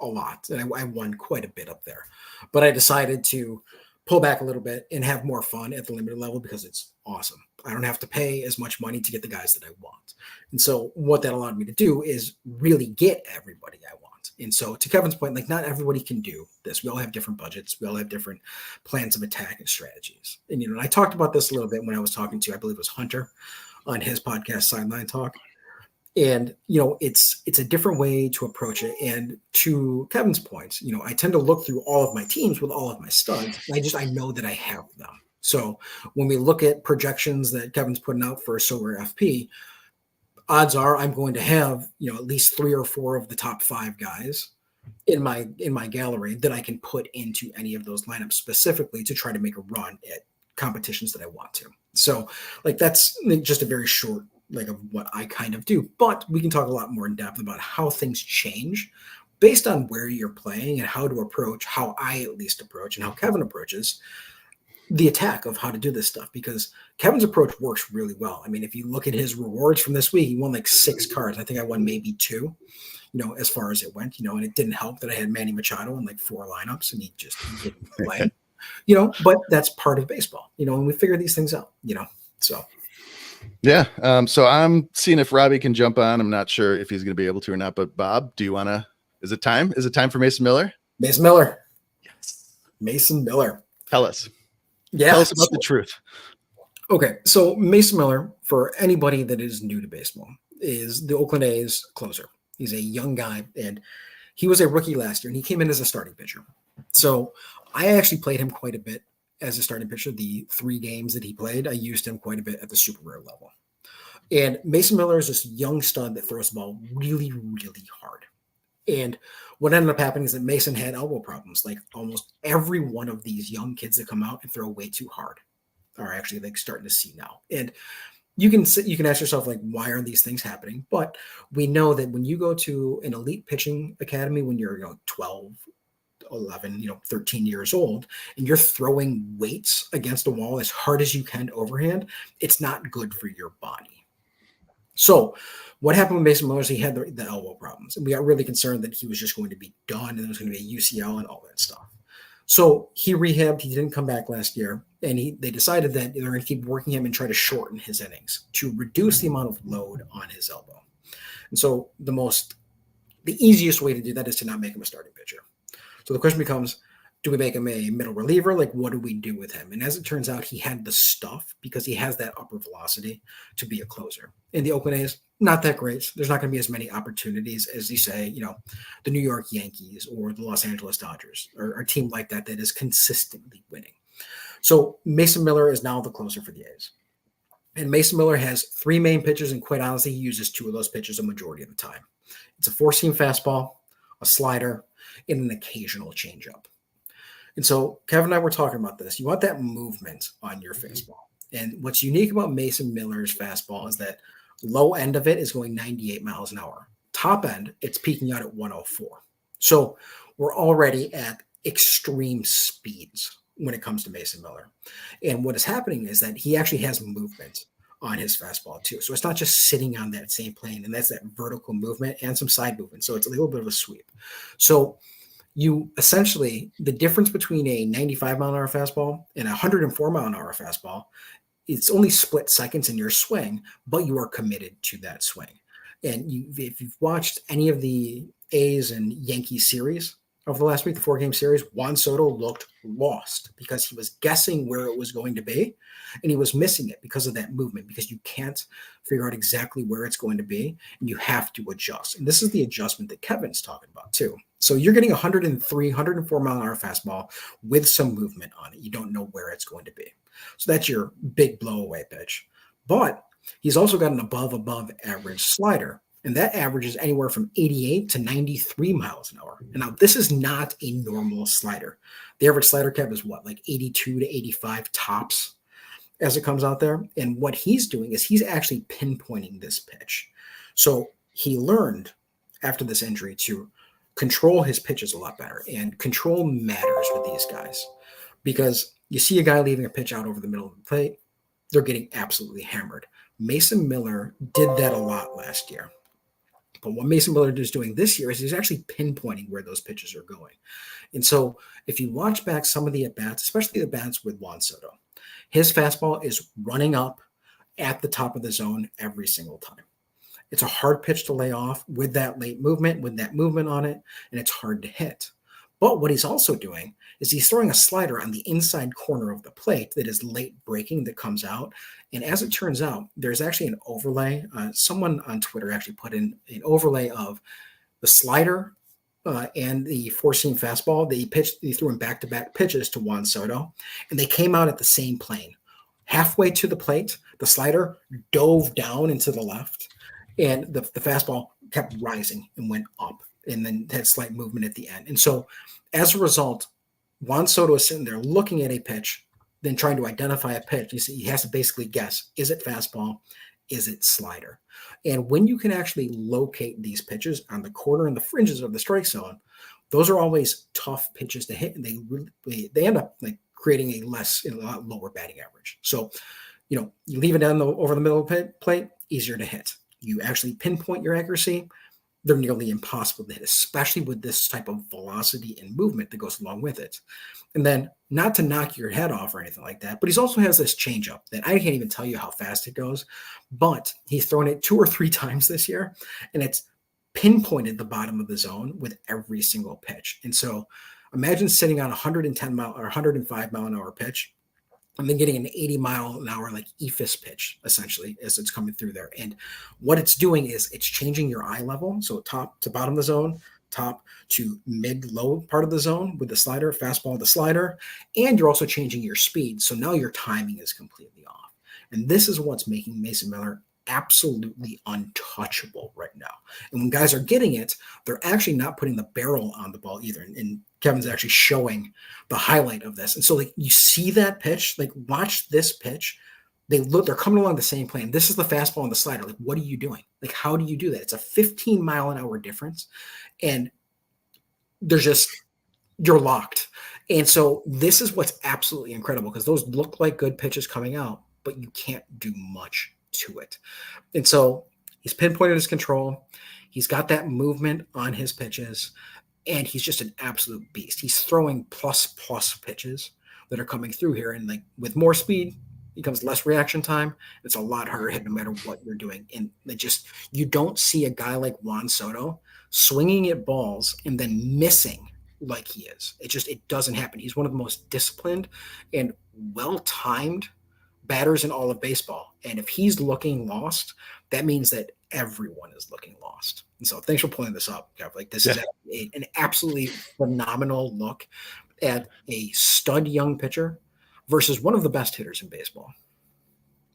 a lot, and I won quite a bit up there. But I decided to pull back a little bit and have more fun at the limited level because it's awesome. I don't have to pay as much money to get the guys that I want. And so what that allowed me to do is really get everybody I want. And so to Kevin's point, like not everybody can do this. We all have different budgets. We all have different plans of attack and strategies. And and I talked about this a little bit when I was talking to, I believe it was Hunter on his podcast Sideline Talk. And it's a different way to approach it. And to Kevin's point, I tend to look through all of my teams with all of my studs. I know that I have them. So when we look at projections that Kevin's putting out for Sorare FP, odds are I'm going to have at least 3 or 4 of the top 5 guys in my gallery that I can put into any of those lineups specifically to try to make a run at competitions that I want to. So like that's just a very short like of what I kind of do. But we can talk a lot more in depth about how things change based on where you're playing and how to approach, how I at least approach and how Kevin approaches the attack of how to do this stuff, because Kevin's approach works really well. I mean, if you look at his rewards from this week, he won like 6 cards. I think I won maybe 2, as far as it went, and it didn't help that I had Manny Machado in like 4 lineups and he didn't play, but that's part of baseball, and we figure these things out, so. yeah. So I'm seeing if Robbie can jump on. I'm not sure if he's going to be able to or not, but Bob, do you want to, is it time for Mason Miller? Mason Miller. Yes. Mason Miller. Tell us. Yeah. Tell us about the truth. Okay. So Mason Miller, for anybody that is new to baseball, is the Oakland A's closer. He's a young guy, and he was a rookie last year, and he came in as a starting pitcher. So I actually played him quite a bit as a starting pitcher. The 3 games that he played, I used him quite a bit at the super rare level. And Mason Miller is this young stud that throws the ball really, really hard. And what ended up happening is that Mason had elbow problems. Like almost every one of these young kids that come out and throw way too hard are actually like starting to see now. And you can ask yourself, like, why are these things happening? But we know that when you go to an elite pitching academy when you're 12, 11, 13 years old, and you're throwing weights against a wall as hard as you can overhand, it's not good for your body. So what happened with Mason Miller is he had the elbow problems, and we got really concerned that he was just going to be done and there was going to be a UCL and all that stuff. So he rehabbed. He didn't come back last year, and they decided that they're going to keep working him and try to shorten his innings to reduce the amount of load on his elbow. And so the easiest way to do that is to not make him a starting pitcher. So the question becomes, Do we make him a middle reliever? Like, what do we do with him? And as it turns out, he had the stuff because he has that upper velocity to be a closer. In the Oakland A's, not that great. There's not going to be as many opportunities as you say, the New York Yankees or the Los Angeles Dodgers or a team like that is consistently winning. So Mason Miller is now the closer for the A's. And Mason Miller has three main pitches, and quite honestly, he uses two of those pitches a majority of the time. It's a four-seam fastball, a slider, and an occasional changeup. And so Kevin and I were talking about this. You want that movement on your fastball. And what's unique about Mason Miller's fastball is that low end of it is going 98 miles an hour. Top end, it's peaking out at 104. So we're already at extreme speeds when it comes to Mason Miller. And what is happening is that he actually has movement on his fastball too. So it's not just sitting on that same plane, and that's that vertical movement and some side movement. So it's a little bit of a sweep. So you essentially, the difference between a 95 mile an hour fastball and a 104 mile an hour fastball, it's only split seconds in your swing, but you are committed to that swing. And if you've watched any of the A's and Yankees series over the last week, the 4-game series, Juan Soto looked lost because he was guessing where it was going to be, and he was missing it because of that movement, because you can't figure out exactly where it's going to be, and you have to adjust. And this is the adjustment that Kevin's talking about too. So you're getting 103, 104 mile an hour fastball with some movement on it. You don't know where it's going to be. So that's your big blowaway pitch. But he's also got an above average slider. And that averages anywhere from 88 to 93 miles an hour. And now this is not a normal slider. The average slider cap is what, like 82 to 85 tops as it comes out there. And what he's doing is he's actually pinpointing this pitch. So he learned after this injury to control his pitches a lot better. And control matters with these guys because you see a guy leaving a pitch out over the middle of the plate, they're getting absolutely hammered. Mason Miller did that a lot last year. But what Mason Miller is doing this year is he's actually pinpointing where those pitches are going. And so if you watch back some of the at-bats, especially the bats with Juan Soto, his fastball is running up at the top of the zone every single time. It's a hard pitch to lay off with that late movement, with that movement on it, and it's hard to hit. But what he's also doing is he's throwing a slider on the inside corner of the plate that is late breaking that comes out. And as it turns out, there's actually an overlay. Someone on Twitter actually put in an overlay of the slider and the four-seam fastball that he threw in back-to-back pitches to Juan Soto, and they came out at the same plane. Halfway to the plate, the slider dove down into the left, and the fastball kept rising and went up, and then had slight movement at the end. And so as a result, Juan Soto is sitting there looking at a pitch, then trying to identify a pitch. He has to basically guess, is it fastball? Is it slider? And when you can actually locate these pitches on the corner and the fringes of the strike zone, those are always tough pitches to hit, and they end up like creating a lot lower batting average. So, you leave it over the middle of the plate, easier to hit. You actually pinpoint your accuracy, they're nearly impossible to hit, especially with this type of velocity and movement that goes along with it. And then, not to knock your head off or anything like that, but he also has this changeup that I can't even tell you how fast it goes, but he's thrown it 2 or 3 times this year, and it's pinpointed the bottom of the zone with every single pitch. And so imagine sitting on a 110 mile or 105 mile an hour pitch, and then getting an 80 mile an hour like ephus pitch essentially as it's coming through there. And what it's doing is it's changing your eye level. So top to bottom of the zone, top to mid-low part of the zone with the slider, fastball, the slider, and you're also changing your speed. So now your timing is completely off. And this is what's making Mason Miller absolutely untouchable right now. And when guys are getting it, they're actually not putting the barrel on the ball either. And Kevin's actually showing the highlight of this. And so like you see that pitch, like watch this pitch. They're coming along the same plane. This is the fastball and the slider. Like, what are you doing? Like, how do you do that? It's a 15 mile an hour difference. And you're locked. And so this is what's absolutely incredible because those look like good pitches coming out, but you can't do much to it. And so he's pinpointed his control. He's got that movement on his pitches, and he's just an absolute beast. He's throwing plus pitches that are coming through here. And like with more speed, becomes less reaction time. It's a lot harder to hit no matter what you're doing. And you don't see a guy like Juan Soto swinging at balls and then missing like he is. It doesn't happen. He's one of the most disciplined and well timed batters in all of baseball. And if he's looking lost, that means that everyone is looking lost. And so thanks for pulling this up, Kev. Like this is Yeah. an absolutely phenomenal look at a stud young pitcher versus one of the best hitters in baseball.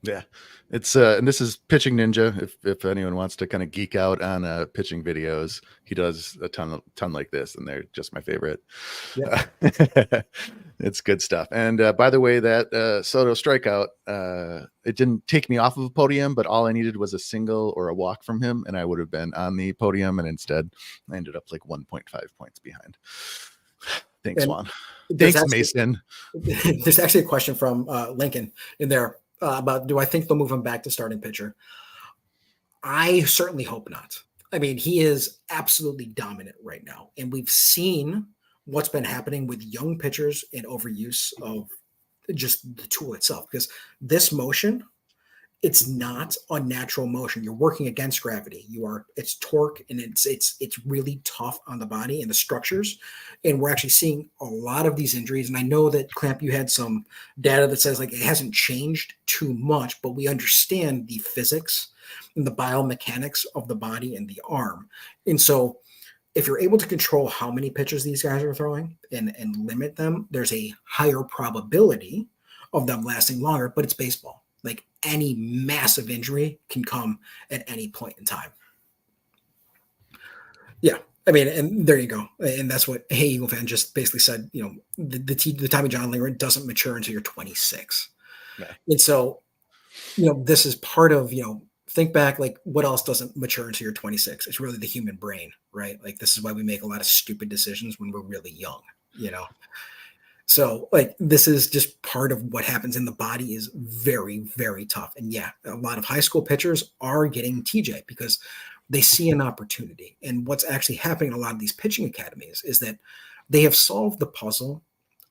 Yeah, it's and this is Pitching Ninja. If anyone wants to kind of geek out on pitching videos, he does a ton like this, and they're just my favorite. Yeah. It's good stuff. And by the way, that Soto strikeout, it didn't take me off of a podium, but all I needed was a single or a walk from him, and I would have been on the podium. And instead, I ended up like 1.5 points behind. Thanks, And Juan. there's Thanks, actually, Mason. there's actually a question from Lincoln in there about do I think they'll move him back to starting pitcher? I certainly hope not. I mean, he is absolutely dominant right now. And we've seen what's been happening with young pitchers and overuse of just the tool itself. Because this motion, it's not unnatural motion. You're working against gravity. It's torque and it's really tough on the body and the structures. And we're actually seeing a lot of these injuries. And I know that Clamp, you had some data that says like it hasn't changed too much, but we understand the physics and the biomechanics of the body and the arm. And so if you're able to control how many pitches these guys are throwing and limit them, there's a higher probability of them lasting longer, but it's baseball. Like any massive injury can come at any point in time. Yeah. I mean, and there you go. And that's what Hey Eagle fan just basically said, the Tommy John Linger doesn't mature until you're 26. Yeah. And so, this is part of, think back, like what else doesn't mature until you're 26? It's really the human brain, right? Like this is why we make a lot of stupid decisions when we're really young, So like this is just part of what happens in the body is very, very tough. And yeah, a lot of high school pitchers are getting TJ because they see an opportunity. And what's actually happening in a lot of these pitching academies is that they have solved the puzzle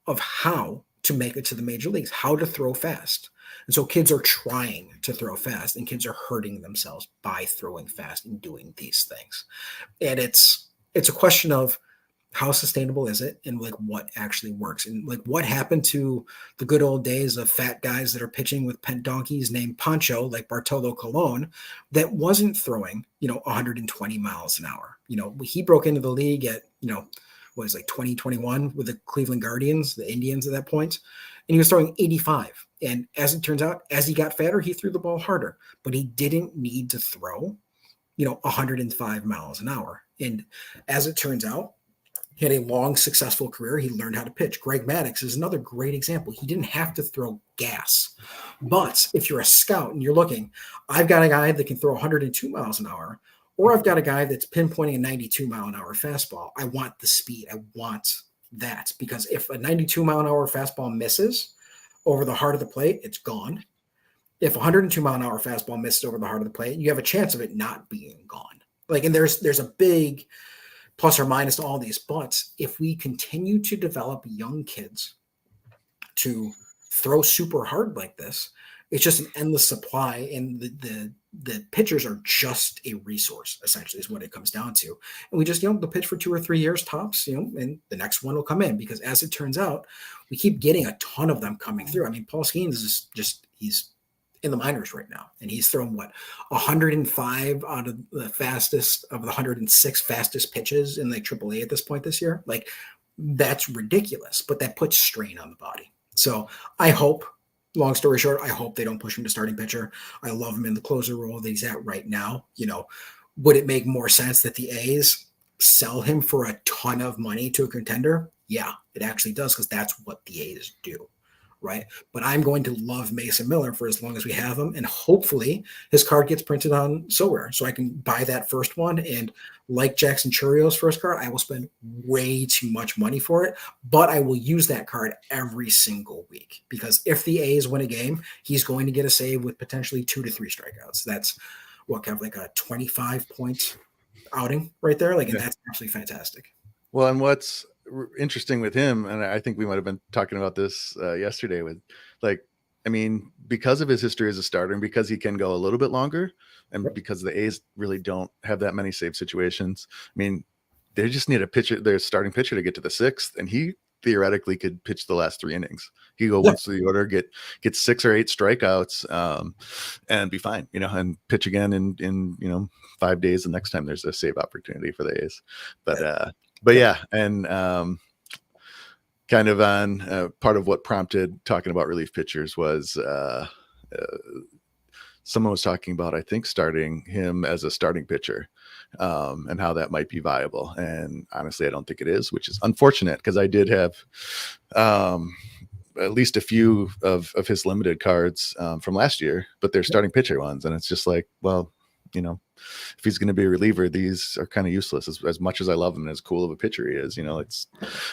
of how to make it to the major leagues, how to throw fast. And so kids are trying to throw fast and kids are hurting themselves by throwing fast and doing these things. And it's a question of how sustainable is it and like what actually works and like what happened to the good old days of fat guys that are pitching with pet donkeys named Pancho like Bartolo Colon that wasn't throwing 120 miles an hour. He broke into the league at what was like 2021 with the Cleveland Guardians, the Indians at that point, and he was throwing 85. And as it turns out, as he got fatter, he threw the ball harder, but he didn't need to throw 105 miles an hour. And as it turns out, he had a long, successful career. He learned how to pitch. Greg Maddux is another great example. He didn't have to throw gas. But if you're a scout and you're looking, I've got a guy that can throw 102 miles an hour, or I've got a guy that's pinpointing a 92 mile an hour fastball. I want the speed. I want that because if a 92 mile an hour fastball misses over the heart of the plate, it's gone. If a 102 mile an hour fastball misses over the heart of the plate, you have a chance of it not being gone. And there's a big plus or minus to all these. But if we continue to develop young kids to throw super hard like this, it's just an endless supply. And the pitchers are just a resource, essentially, is what it comes down to. And we just, they'll pitch for 2 or 3 years tops, and the next one will come in because as it turns out, we keep getting a ton of them coming through. I mean, Paul Skeens is just he's in the minors right now, and he's thrown 105 out of the fastest of the 106 fastest pitches in like AAA at this point this year. Like that's ridiculous, but that puts strain on the body. So I hope, long story short, I hope they don't push him to starting pitcher. I love him in the closer role that he's at right now. Would it make more sense that the A's sell him for a ton of money to a contender? Yeah, it actually does because that's what the A's do. Right. But I'm going to love Mason Miller for as long as we have him. And hopefully his card gets printed on Sorare so I can buy that first one. And like Jackson Churrio's first card, I will spend way too much money for it, but I will use that card every single week because if the A's win a game, he's going to get a save with potentially 2 to 3 strikeouts. That's kind of like a 25-point outing right there. And that's absolutely fantastic. Well, and what's interesting with him, and I think we might have been talking about this yesterday with because of his history as a starter and because he can go a little bit longer and because the A's really don't have that many save situations. I mean, they just need a pitcher, their starting pitcher, to get to the sixth, and he theoretically could pitch the last 3 innings. He go Yeah. once through the order, get 6 or 8 strikeouts, and be fine, and pitch again in 5 days. The next time there's a save opportunity for the A's, but Yep. yeah, and kind of on part of what prompted talking about relief pitchers was someone was talking about, I think, starting him as a starting pitcher, and how that might be viable. And honestly, I don't think it is, which is unfortunate, because I did have at least a few of his limited cards from last year, but they're starting pitcher ones. And it's just like, well, if he's going to be a reliever, these are kind of useless. As much as I love him and as cool of a pitcher he is,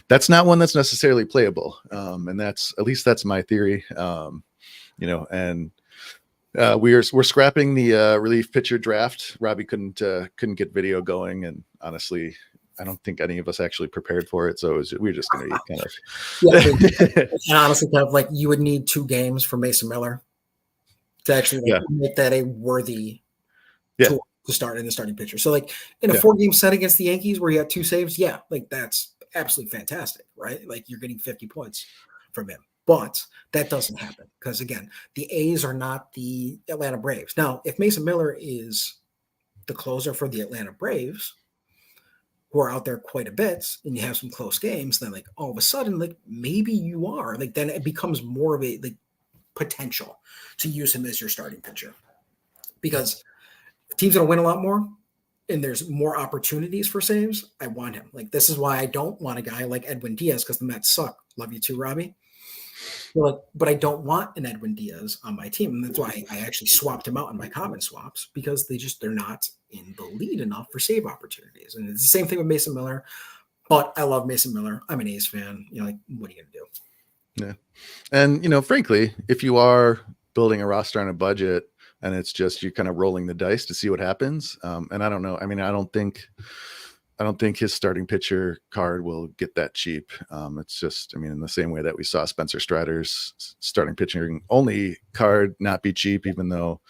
that's not one that's necessarily playable. And that's my theory. And we're scrapping the relief pitcher draft. Robbie couldn't get video going, and honestly, I don't think any of us actually prepared for it. So we're just going to be kind of And honestly, kind of like you would need 2 games for Mason Miller to actually make that a worthy tool to start in the starting pitcher. So like in a 4-game set against the Yankees where you had 2 saves, like that's absolutely fantastic, right? Like you're getting 50 points from him. But that doesn't happen because, again, the A's are not the Atlanta Braves. Now, if Mason Miller is the closer for the Atlanta Braves, who are out there quite a bit, and you have some close games, then like all of a sudden, like maybe you are. Like then it becomes more of a like potential to use him as your starting pitcher. Because if teams going to win a lot more and there's more opportunities for saves, I want him. Like this is why I don't want a guy like Edwin Diaz, because the Mets suck. Love you too, Robbie. But I don't want an Edwin Diaz on my team. And that's why I actually swapped him out in my common swaps, because they're not in the lead enough for save opportunities. And it's the same thing with Mason Miller. But I love Mason Miller. I'm an A's fan. Like, what are you going to do? Yeah. And, frankly, if you are building a roster on a budget and it's just you kind of rolling the dice to see what happens. And I don't know. I mean, I don't think his starting pitcher card will get that cheap. It's just, in the same way that we saw Spencer Strider's starting pitching only card not be cheap, even though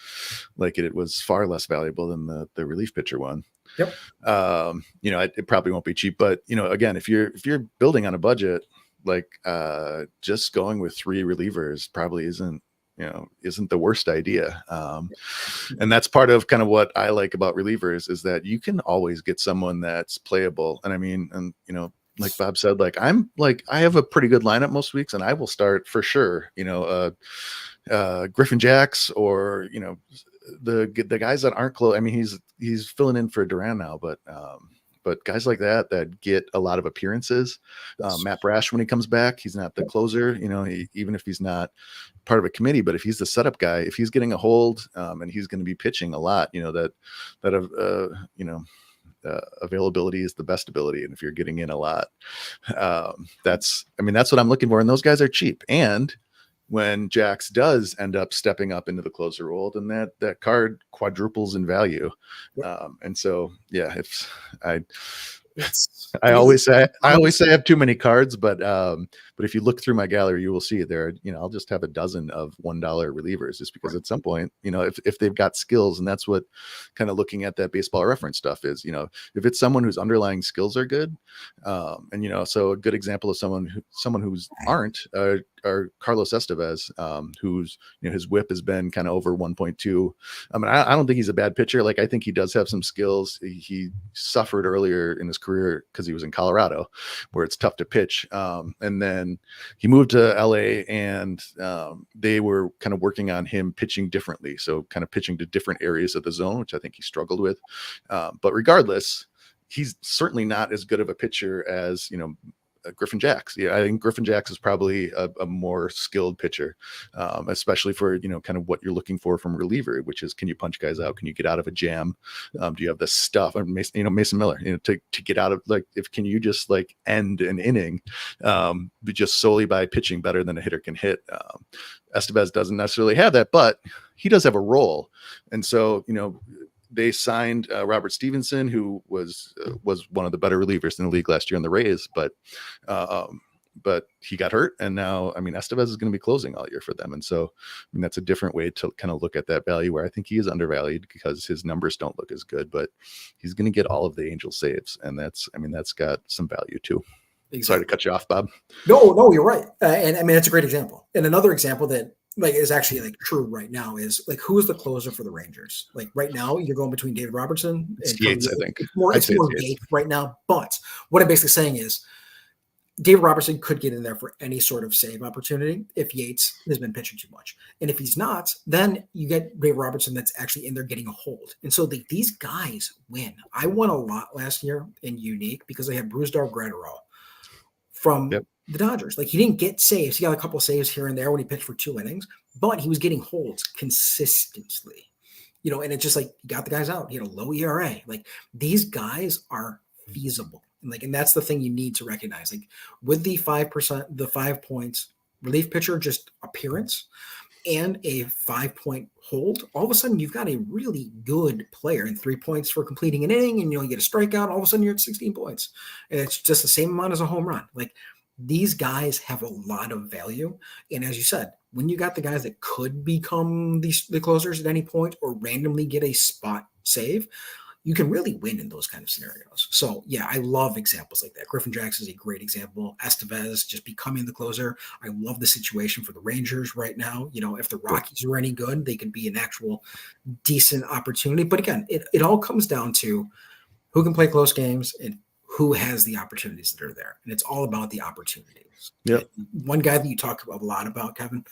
like it was far less valuable than the relief pitcher one. Yep. It probably won't be cheap, but again, if you're building on a budget, like just going with 3 relievers probably isn't the worst idea. And that's part of kind of what I like about relievers, is that you can always get someone that's playable. And like Bob said, like I have a pretty good lineup most weeks, and I will start for sure, Griffin Jacks, or, the guys that aren't close. He's filling in for Duran now, but guys like that get a lot of appearances. Matt Brash, when he comes back, he's not the closer, even if he's not part of a committee, but if he's the setup guy, if he's getting a hold, and he's going to be pitching a lot, availability is the best ability. And if you're getting in a lot, that's what I'm looking for. And those guys are cheap. And when Jax does end up stepping up into the closer role, then that card quadruples in value. And so, yeah, I always say I have too many cards, but if you look through my gallery, you will see there, I'll just have a dozen of $1 relievers, just because at some point, if they've got skills, and that's what kind of looking at that baseball reference stuff is, if it's someone whose underlying skills are good, and so a good example of someone who's aren't are Carlos Estevez, who's his whip has been kind of over 1.2. I don't think he's a bad pitcher. Like, I think he does have some skills. He suffered earlier in his career because he was in Colorado, where it's tough to pitch, and then he moved to LA, and they were kind of working on him pitching differently, so kind of pitching to different areas of the zone, which I think he struggled with, but regardless, he's certainly not as good of a pitcher as Griffin Jacks. Yeah, I think Griffin Jacks is probably a more skilled pitcher, especially for kind of what you're looking for from a reliever, which is, can you punch guys out? Can you get out of a jam? Do you have the stuff? Mason Miller, to get out of, like, can you just like end an inning, just solely by pitching better than a hitter can hit? Estevez doesn't necessarily have that, but he does have a role, and so they signed Robert Stevenson, who was one of the better relievers in the league last year on the Rays, but but he got hurt, and now I mean Estevez is going to be closing all year for them, and so I mean that's a different way to kind of look at that value, where I think he is undervalued because his numbers don't look as good, but he's going to get all of the Angel saves, and that's got some value too. Exactly. Sorry to cut you off, Bob. No, you're right, and I mean that's a great example. And another example that like is actually like true right now is like who is the closer for the Rangers? Like right now, you're going between David Robertson and Yates. I think it's more Yates right now. But what I'm basically saying is David Robertson could get in there for any sort of save opportunity if Yates has been pitching too much. And if he's not, then you get David Robertson that's actually in there getting a hold. And so these guys win. I won a lot last year in Unique because I had Brusdar Graterol from the Dodgers. Like he didn't get saves. He got a couple of saves here and there when he pitched for 2 innings, but he was getting holds consistently. You know, and it's just like he got the guys out. He had a low ERA. Like these guys are feasible. And that's the thing you need to recognize. Like with the 5%, the 5 points relief pitcher, just appearance and a 5-point hold, all of a sudden you've got a really good player, and 3 points for completing an inning, and you only get a strikeout. All of a sudden you're at 16 points, and it's just the same amount as a home run. Like these guys have a lot of value, and as you said, when you got the guys that could become the closers at any point or randomly get a spot save, you can really win in those kind of scenarios. So yeah, I love examples like that. Griffin Jackson is a great example. Estevez just becoming the closer. I love the situation for the Rangers right now. You know, if the Rockies are any good, they could be an actual decent opportunity. But again, it all comes down to who can play close games and who has the opportunities that are there. And it's all about the opportunities. Yep. One guy that you talk a lot about, Kevin,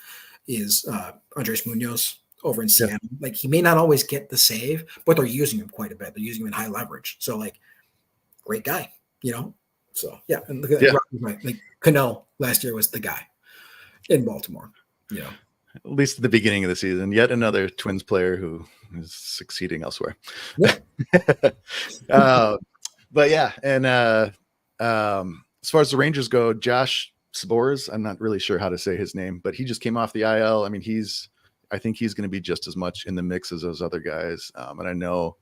is Andres Munoz over in Seattle. Yeah. Like he may not always get the save, but they're using him quite a bit. They're using him in high leverage. So like great guy, you know? So yeah. And look at that. Right. Like Cano last year was the guy in Baltimore, you know? At least at the beginning of the season, yet another Twins player who is succeeding elsewhere. Yeah. But yeah. And as far as the Rangers go, Josh Sborz, I'm not really sure how to say his name, but he just came off the IL. I mean, I think he's going to be just as much in the mix as those other guys. And I know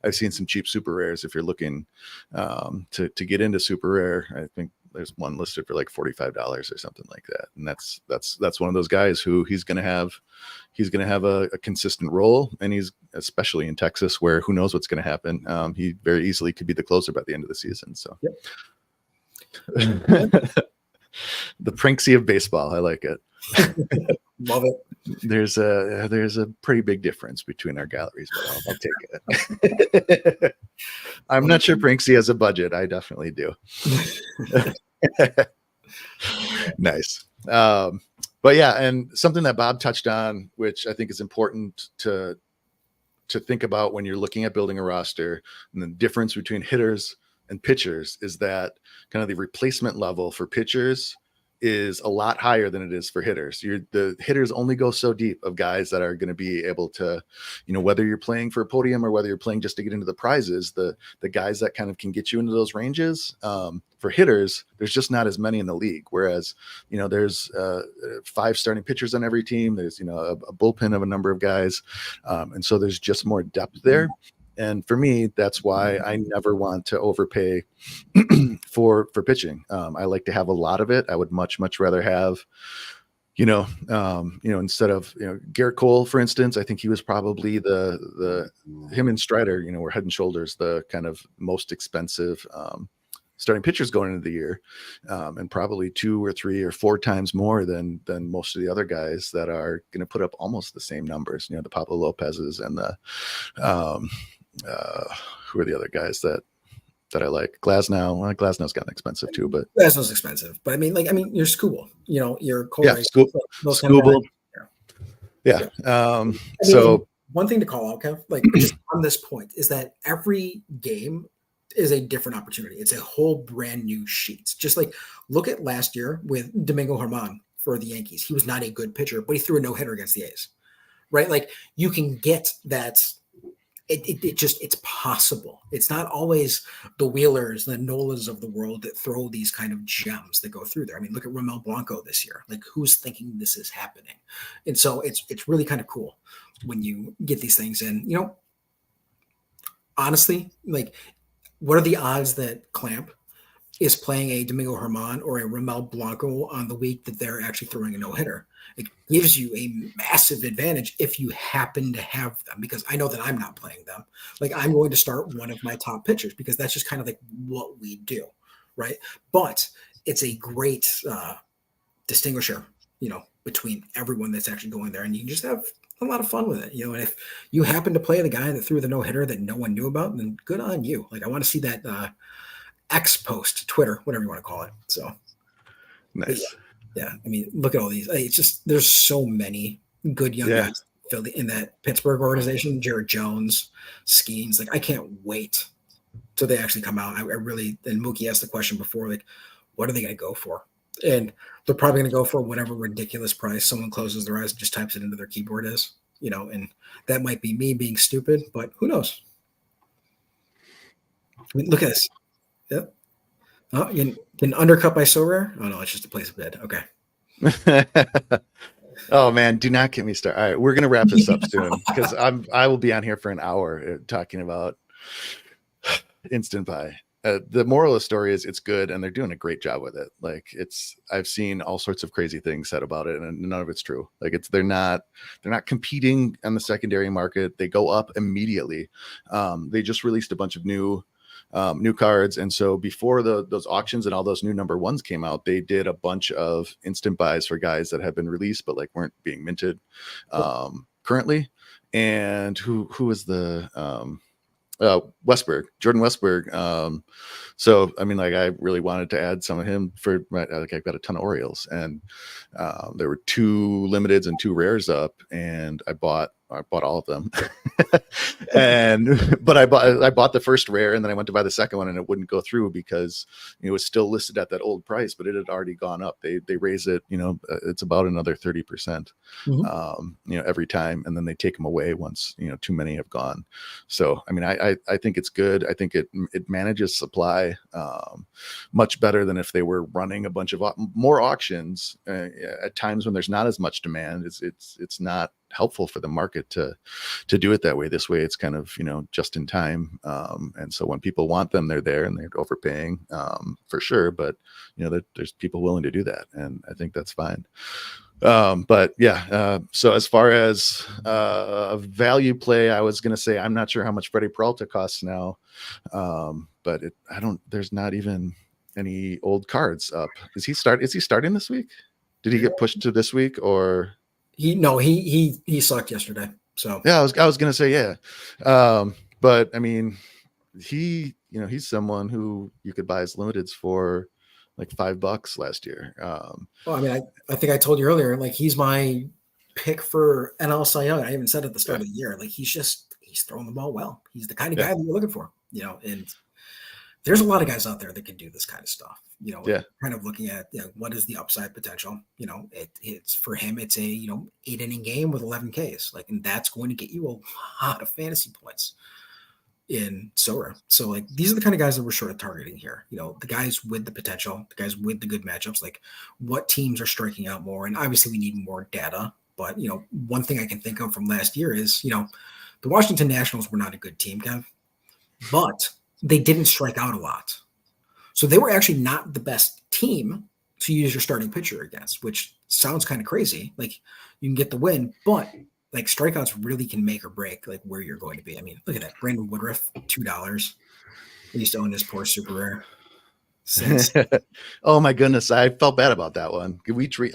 I've seen some cheap super rares. If you're looking to get into super rare, I think there's one listed for like $45 or something like that. And that's one of those guys who he's going to have a consistent role. And he's especially in Texas where who knows what's going to happen. He very easily could be the closer by the end of the season. So yep. The Prinksy of baseball. I like it. Love it. There's a pretty big difference between our galleries, but I'll take it. I'm not sure Prinksy has a budget. I definitely do. Nice. But yeah, and something that Bob touched on, which I think is important to think about when you're looking at building a roster, and the difference between hitters and pitchers is that kind of the replacement level for pitchers is a lot higher than it is for hitters. The hitters only go so deep of guys that are going to be able to, you know, whether you're playing for a podium or whether you're playing just to get into the prizes, the guys that kind of can get you into those ranges. For hitters, there's just not as many in the league. Whereas, you know, there's 5 starting pitchers on every team. There's, you know, a bullpen of a number of guys. And so there's just more depth there. And for me, that's why I never want to overpay for pitching. I like to have a lot of it. I would much rather have, instead of, Garrett Cole, for instance. I think he was probably him and Strider, were head and shoulders the kind of most expensive starting pitchers going into the year, and probably 2 or 3 or 4 times more than most of the other guys that are going to put up almost the same numbers. The Pablo Lopez's and the who are the other guys that I like? Glasnow. Well, Glasnow's gotten expensive too, but Glasnow's expensive. But you're Skubal. You're Cole. Yeah, Skubal. Yeah. So one thing to call out, Kev, just on this point, is that every game is a different opportunity. It's a whole brand new sheet. Just like look at last year with Domingo Germán for the Yankees. He was not a good pitcher, but he threw a no-hitter against the A's, right? Like you can get that. It's possible. It's not always the Wheelers, the Nolas of the world that throw these kind of gems that go through there. Look at Ramel Blanco this year. Like who's thinking this is happening? And so it's really kind of cool when you get these things in, honestly, what are the odds that Clamp is playing a Domingo Herman or a Ramel Blanco on the week that they're actually throwing a no hitter. It gives you a massive advantage if you happen to have them, because I know that I'm not playing them. Like, I'm going to start one of my top pitchers because that's just kind of like what we do, right? But it's a great distinguisher, between everyone that's actually going there, and you can just have a lot of fun with it, And if you happen to play the guy that threw the no hitter that no one knew about, then good on you. Like, I want to see that X post, Twitter, whatever you want to call it. So, but Nice. yeah. I mean, look at all these. It's just there's so many good young Yeah. guys in that Pittsburgh organization. Jared Jones, Skeens. Like, I can't wait till they actually come out. I really. And Mookie asked the question before, like, what are they going to go for? And they're probably going to go for whatever ridiculous price someone closes their eyes and just types it into their keyboard is, and that might be me being stupid, but who knows? I mean, look at this. Yep. Oh, you can undercut by Sorare? Oh no, it's just a place of bid. Okay. Oh man, do not get me started. All right, we're gonna wrap this up soon because I will be on here for an hour talking about instant buy. The moral of the story is it's good and they're doing a great job with it. Like, I've seen all sorts of crazy things said about it and none of it's true. Like, they're not competing on the secondary market. They go up immediately. They just released a bunch of new cards, and so before those auctions and all those new number ones came out, they did a bunch of instant buys for guys that had been released but like weren't being minted currently. And who was the Westberg, Jordan Westberg. So I mean, like, I really wanted to add some of him for like, I've got a ton of Orioles, and there were 2 limiteds and 2 rares up, and I bought all of them. But I bought the first rare, and then I went to buy the second one, and it wouldn't go through because it was still listed at that old price, but it had already gone up. They raise it, it's about another 30%, every time, and then they take them away once too many have gone. So I mean, I think it's good. I think it manages supply much better than if they were running a bunch of more auctions at times when there's not as much demand. It's not helpful for the market to do it that way. This way it's kind of just in time, and so when people want them, they're there, and they're overpaying for sure, but there's people willing to do that, and I think that's fine. But yeah, so as far as a value play, I was going to say I'm not sure how much Freddie Peralta costs now, but there's not even any old cards up. Is he starting this week? Did he get pushed to this week, or he sucked yesterday. So yeah, I was going to say yeah, but I mean, he's someone who you could buy his limiteds for like $5 last year. Well, I mean, I think I told you earlier, like, he's my pick for NL Cy Young. I even said at the start of the year, like, he's throwing the ball well. He's the kind of guy that you're looking for, and there's a lot of guys out there that can do this kind of stuff, kind of looking at, what is the upside potential? It's for him, it's a, 8-inning game with 11 Ks, like, and that's going to get you a lot of fantasy points in Sora. So, like, these are the kind of guys that we're sort of targeting here. The guys with the potential, the guys with the good matchups, like, what teams are striking out more. And obviously we need more data, but one thing I can think of from last year is, the Washington Nationals were not a good team, Kev, but they didn't strike out a lot. So they were actually not the best team to use your starting pitcher against, which sounds kind of crazy. Like, you can get the win, but like, strikeouts really can make or break like where you're going to be. I mean, look at that. Brandon Woodruff, $2. He used to own this poor super rare. Oh my goodness, I felt bad about that one.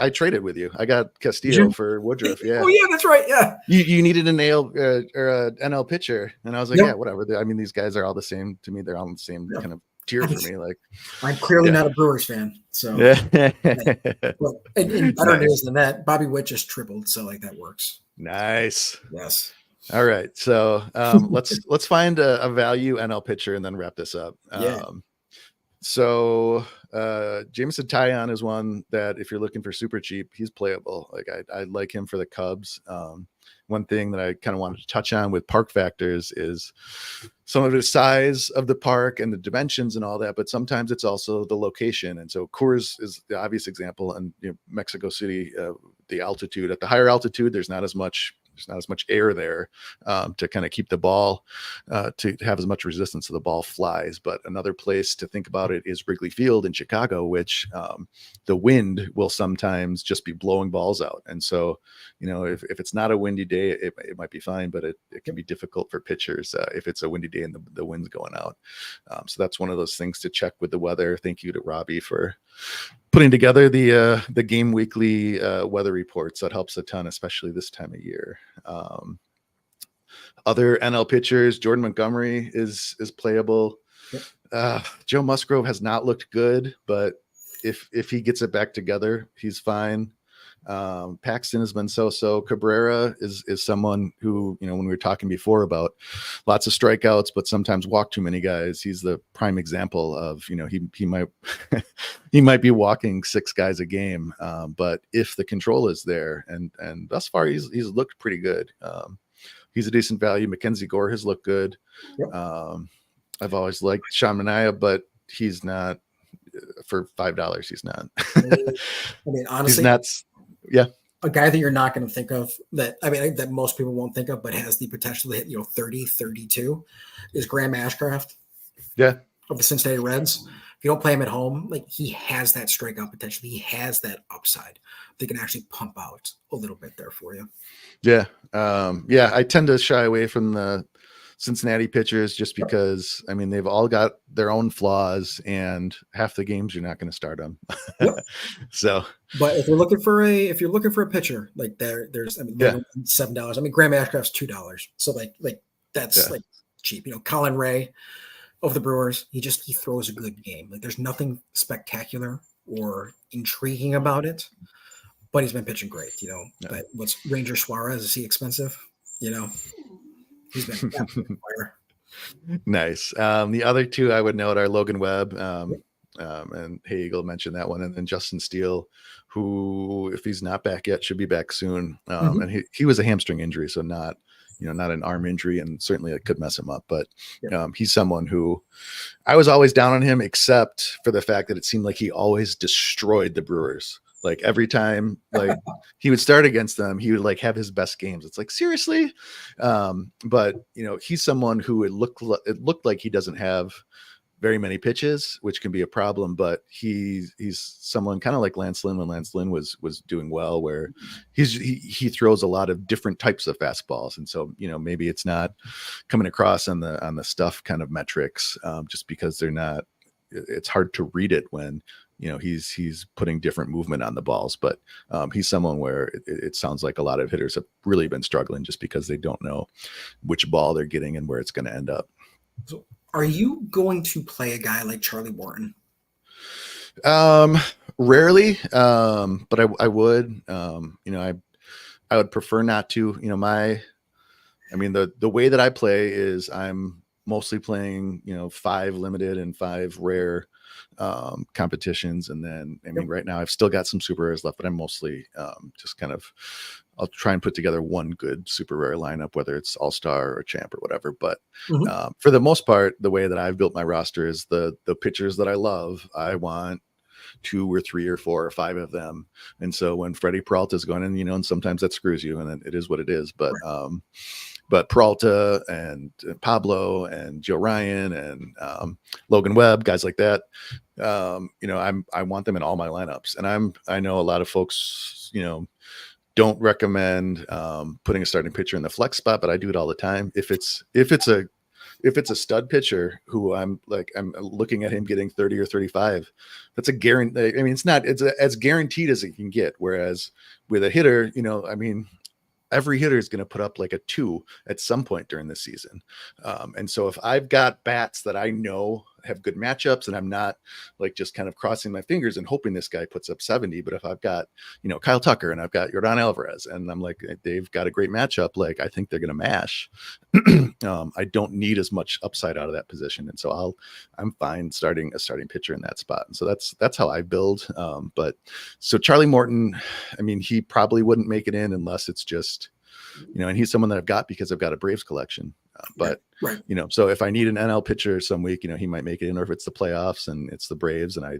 I traded with you. I got Castillo for Woodruff. Yeah. Oh yeah, that's right. Yeah. You needed an AL or an NL pitcher, and I was like, yeah, whatever. I mean, these guys are all the same to me. They're all the same kind of tier for me. Like, I'm clearly not a Brewers fan, so Well, and better news than that, Bobby Witt just tripled, so like that works. Nice. Yes. All right, so let's find a value NL pitcher and then wrap this up. So Jameson Taillon is one that if you're looking for super cheap, he's playable. Like, I like him for the Cubs. One thing that I kind of wanted to touch on with park factors is some of the size of the park and the dimensions and all that, but sometimes it's also the location. And so Coors is the obvious example, and Mexico City, the altitude, at the higher altitude, there's not as much there's not as much air there to kind of keep the ball to have as much resistance so the ball flies. But another place to think about it is Wrigley Field in Chicago, which the wind will sometimes just be blowing balls out. And so, if it's not a windy day, it might be fine, but it can be difficult for pitchers if it's a windy day and the wind's going out. So that's one of those things to check with the weather. Thank you to Robbie for putting together the game weekly weather reports. That helps a ton, especially this time of year. Other NL pitchers, Jordan Montgomery is playable. Joe Musgrove has not looked good, but if he gets it back together, he's fine. Paxton has been so. Cabrera is someone who, when we were talking before about lots of strikeouts, but sometimes walk too many guys. He's the prime example of, he might he might be walking 6 guys a game, but if the control is there, and thus far he's looked pretty good. He's a decent value. Mackenzie Gore has looked good. I've always liked Sean Manaea, but he's not for $5. He's not. I mean, honestly, he's not. Yeah. A guy that you're not going to think of that most people won't think of, but has the potential to hit, 30, 32 is Graham Ashcraft. Yeah. Of the Cincinnati Reds. If you don't play him at home, he has that strikeout potential. He has that upside. They can actually pump out a little bit there for you. Yeah. I tend to shy away from the Cincinnati pitchers just because, they've all got their own flaws, and half the games you're not going to start them. Yep. So, but if you're looking for a pitcher, there's $7. Graham Ashcraft's $2. So that's cheap. Colin Ray of the Brewers, he throws a good game. There's nothing spectacular or intriguing about it, but he's been pitching great. But what's Ranger Suarez? Is he expensive? He's been fire. Nice. The other two I would note are Logan Webb, and Hagel mentioned that one, and then Justin Steele, who, if he's not back yet, should be back soon. And he was a hamstring injury, so not an arm injury, and certainly it could mess him up. But he's someone who I was always down on him, except for the fact that it seemed like he always destroyed the Brewers. Every time he would start against them, he would have his best games. It's seriously. But he's someone who it looked like he doesn't have very many pitches, which can be a problem, but he's someone kind of like Lance Lynn when Lance Lynn was doing well, where he throws a lot of different types of fastballs. And so, maybe it's not coming across on the stuff kind of metrics, just because it's hard to read it when, he's putting different movement on the balls, but he's someone where it sounds like a lot of hitters have really been struggling just because they don't know which ball they're getting and where it's going to end up. So are you going to play a guy like Charlie Morton? Rarely, but I would. I would prefer not to. The way that I play is I'm mostly playing 5 limited and 5 rare competitions, and then right now I've still got some super rares left, but I'm mostly just kind of, I'll try and put together one good super rare lineup, whether it's all-star or champ or whatever. But for the most part, the way that I've built my roster is the pitchers that I love, I want 2 or 3 or 4 or 5 of them. And so when Freddie Peralta is going in, and sometimes that screws you, and then it is what it is. But but Peralta and Pablo and Joe Ryan and Logan Webb, guys like that, I want them in all my lineups. And I know a lot of folks, don't recommend putting a starting pitcher in the flex spot, but I do it all the time. If it's a stud pitcher who I'm looking at him getting 30 or 35, that's a guarantee. It's as guaranteed as it can get. Whereas with a hitter, every hitter is going to put up a 2 at some point during the season. And so if I've got bats that I know have good matchups, and I'm not just kind of crossing my fingers and hoping this guy puts up 70, but if I've got, Kyle Tucker and I've got Yordan Alvarez and I'm they've got a great matchup, I think they're going to mash. I don't need as much upside out of that position. And so I'm fine starting a starting pitcher in that spot. And so that's how I build. But so Charlie Morton, he probably wouldn't make it in unless it's just, and he's someone that I've got because I've got a Braves collection. But right. So if I need an NL pitcher some week, he might make it in, or if it's the playoffs and it's the Braves, and I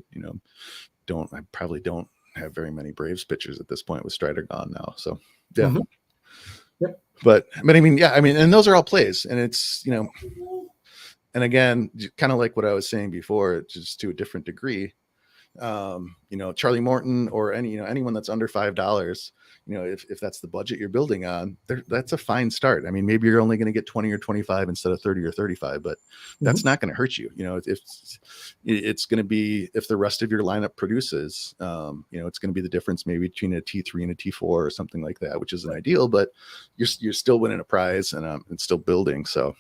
probably don't have very many Braves pitchers at this point with Strider gone now. So yeah. Yep. But I mean, yeah, I mean, and those are all plays, and it's, and again, kind of like what I was saying before, just to a different degree. Charlie Morton or anyone that's under $5, if that's the budget you're building on, that's a fine start. I mean, maybe you're only going to get 20 or 25 instead of 30 or 35, but that's Mm-hmm. not going to hurt you. If it's going to be, if the rest of your lineup produces, it's going to be the difference maybe between a T3 and a T4 or something like that, which isn't ideal, but you're still winning a prize and still building. So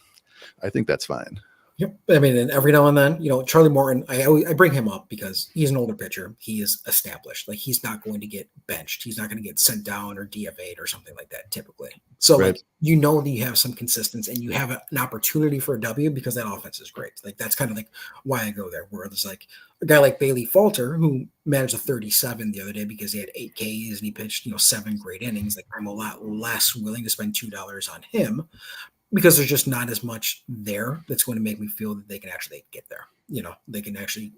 I think that's fine. Yep. I mean, and every now and then, Charlie Morton, I bring him up because he's an older pitcher. He is established. Like, he's not going to get benched. He's not going to get sent down or DFA'd or something like that typically. So, Right. like, that you have some consistency and you have an opportunity for a W because that offense is great. Like, that's kind of like why I go there. Where there's like a guy like Bailey Falter who managed a 37 the other day because he had 8 Ks and he pitched, 7 great innings. Like, I'm a lot less willing to spend $2 on him because there's just not as much there that's going to make me feel that they can actually get there. They can actually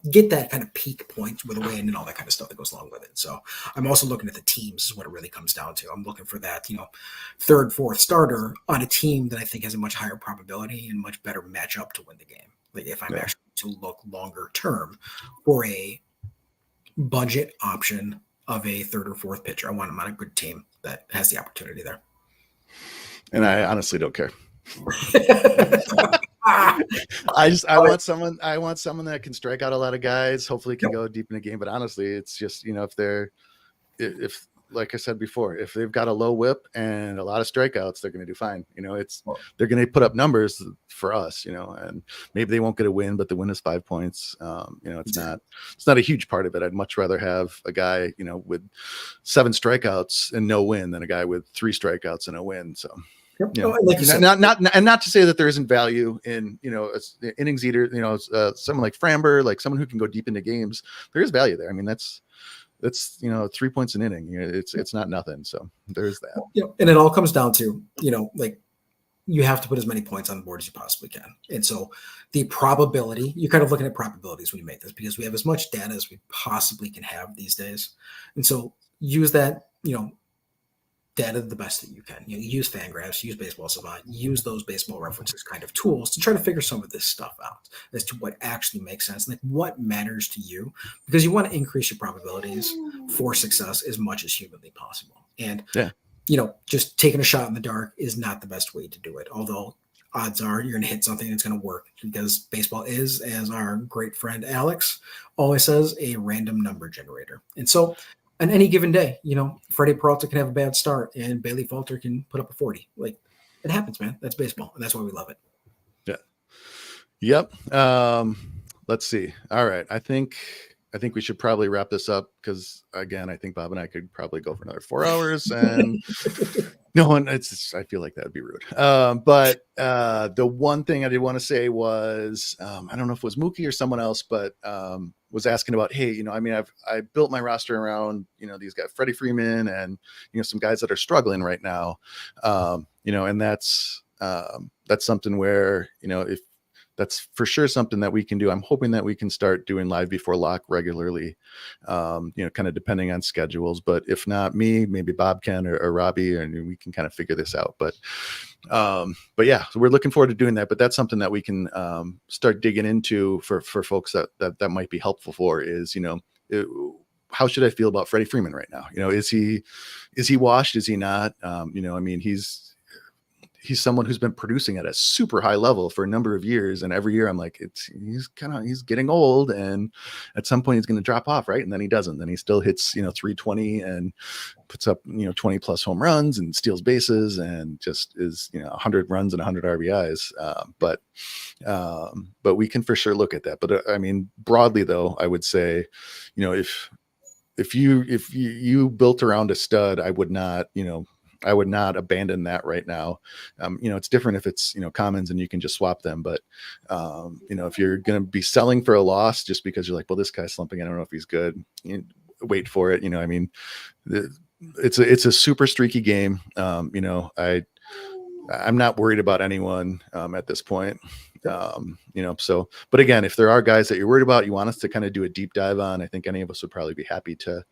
get that kind of peak point with a win and all that kind of stuff that goes along with it. So I'm also looking at the teams is what it really comes down to. I'm looking for that, third, fourth starter on a team that I think has a much higher probability and much better matchup to win the game. Like, if I'm actually to look longer term for a budget option of a third or fourth pitcher, I want him on a good team that has the opportunity there. And I honestly don't care. I want someone that can strike out a lot of guys, hopefully can go deep in the game. But honestly, it's just, if like I said before, if they've got a low whip and a lot of strikeouts, they're going to do fine. They're going to put up numbers for us, and maybe they won't get a win, but the win is 5 points. It's not a huge part of it. I'd much rather have a guy, with 7 strikeouts and no win than a guy with 3 strikeouts and a win. So, like you said, not to say that there isn't value in, innings eater, someone like Framber, like someone who can go deep into games. There is value there. I mean, that's 3 points an inning. It's not nothing. So there's that. And it all comes down to, like, you have to put as many points on the board as you possibly can. And so the probability, you're kind of looking at probabilities when you make this because we have as much data as we possibly can have these days. And so use that, data the best that you can. Use Fangraphs, use Baseball Savant, use those baseball references kind of tools to try to figure some of this stuff out as to what actually makes sense, like what matters to you, because you want to increase your probabilities for success as much as humanly possible. And just taking a shot in the dark is not the best way to do it. Although odds are you're going to hit something that's going to work because baseball is, as our great friend Alex always says, a random number generator. And so on any given day, Freddie Peralta can have a bad start and Bailey Falter can put up a 40. Like, it happens, man. That's baseball. And that's why we love it. Yeah. Yep. Let's see. All right. I think we should probably wrap this up because, again, I think Bob and I could probably go for another 4 hours and I feel like that would be rude. But the one thing I did want to say was, I don't know if it was Mookie or someone else, but was asking about, hey, I built my roster around, these guys, Freddie Freeman and, some guys that are struggling right now. And that's something where, if that's for sure something that we can do. I'm hoping that we can start doing live before lock regularly, kind of depending on schedules. But if not me, maybe Bob can or Robbie, and we can kind of figure this out. But yeah, so we're looking forward to doing that. But that's something that we can start digging into for folks that might be helpful for is, how should I feel about Freddie Freeman right now? Is he washed? Is he not? He's someone who's been producing at a super high level for a number of years. And every year I'm like, he's getting old and at some point he's going to drop off. Right. And then he doesn't, then he still hits, 320 and puts up, 20 plus home runs and steals bases and just is, 100 runs and 100 RBIs. But we can for sure look at that. But broadly though, I would say, if you built around a stud, I would not abandon that right now. It's different if it's, commons and you can just swap them. But, if you're going to be selling for a loss just because you're like, well, this guy's slumping, I don't know if he's good, wait for it. It's a super streaky game. I'm not worried about anyone at this point. So, but again, if there are guys that you're worried about, you want us to kind of do a deep dive on, I think any of us would probably be happy to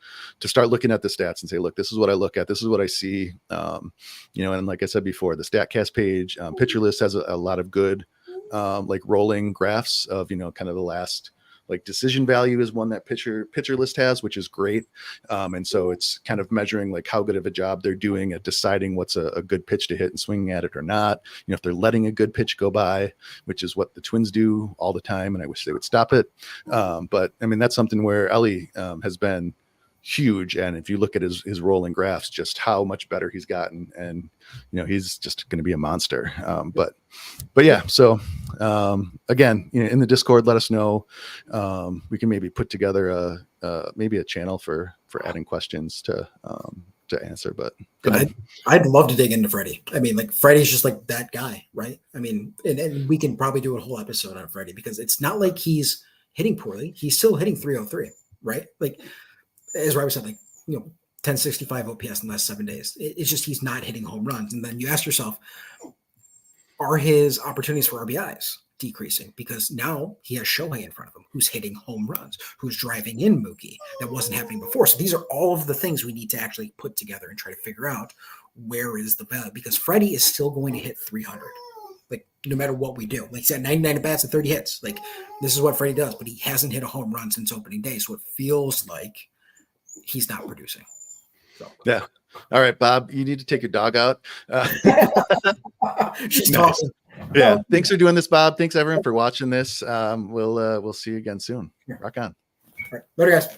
start looking at the stats and say, look, this is what I look at. This is what I see. And like I said before, the StatCast page, Pitcher List has a lot of good, like rolling graphs of, kind of the last, like decision value is one that pitcher list has, which is great. And so it's kind of measuring like how good of a job they're doing at deciding what's a good pitch to hit and swinging at it or not. If they're letting a good pitch go by, which is what the Twins do all the time. And I wish they would stop it. But I mean, that's something where Ellie has been huge. And if you look at his rolling graphs, just how much better he's gotten. And, he's just going to be a monster. But yeah, so again, in the Discord, let us know. We can maybe put together maybe a channel for adding questions to answer. But I'd love to dig into Freddie. I mean, like Freddie's just like that guy, right? I mean, and we can probably do a whole episode on Freddie because it's not like he's hitting poorly. He's still hitting 303, right? Like as Robbie said, like 1065 OPS in the last 7 days. It's just he's not hitting home runs. And then you ask yourself, are his opportunities for RBIs decreasing? Because now he has Shohei in front of him, who's hitting home runs, who's driving in Mookie. That wasn't happening before. So these are all of the things we need to actually put together and try to figure out where is the value. Because Freddie is still going to hit 300, like no matter what we do. Like he's at 99 at bats and 30 hits. Like this is what Freddie does, but he hasn't hit a home run since opening day. So it feels like he's not producing. So. Yeah. All right, Bob, you need to take your dog out. She's nice. talking. Yeah. Thanks for doing this, Bob. Thanks everyone for watching this. We'll see you again soon. Rock on. All right. Later, guys.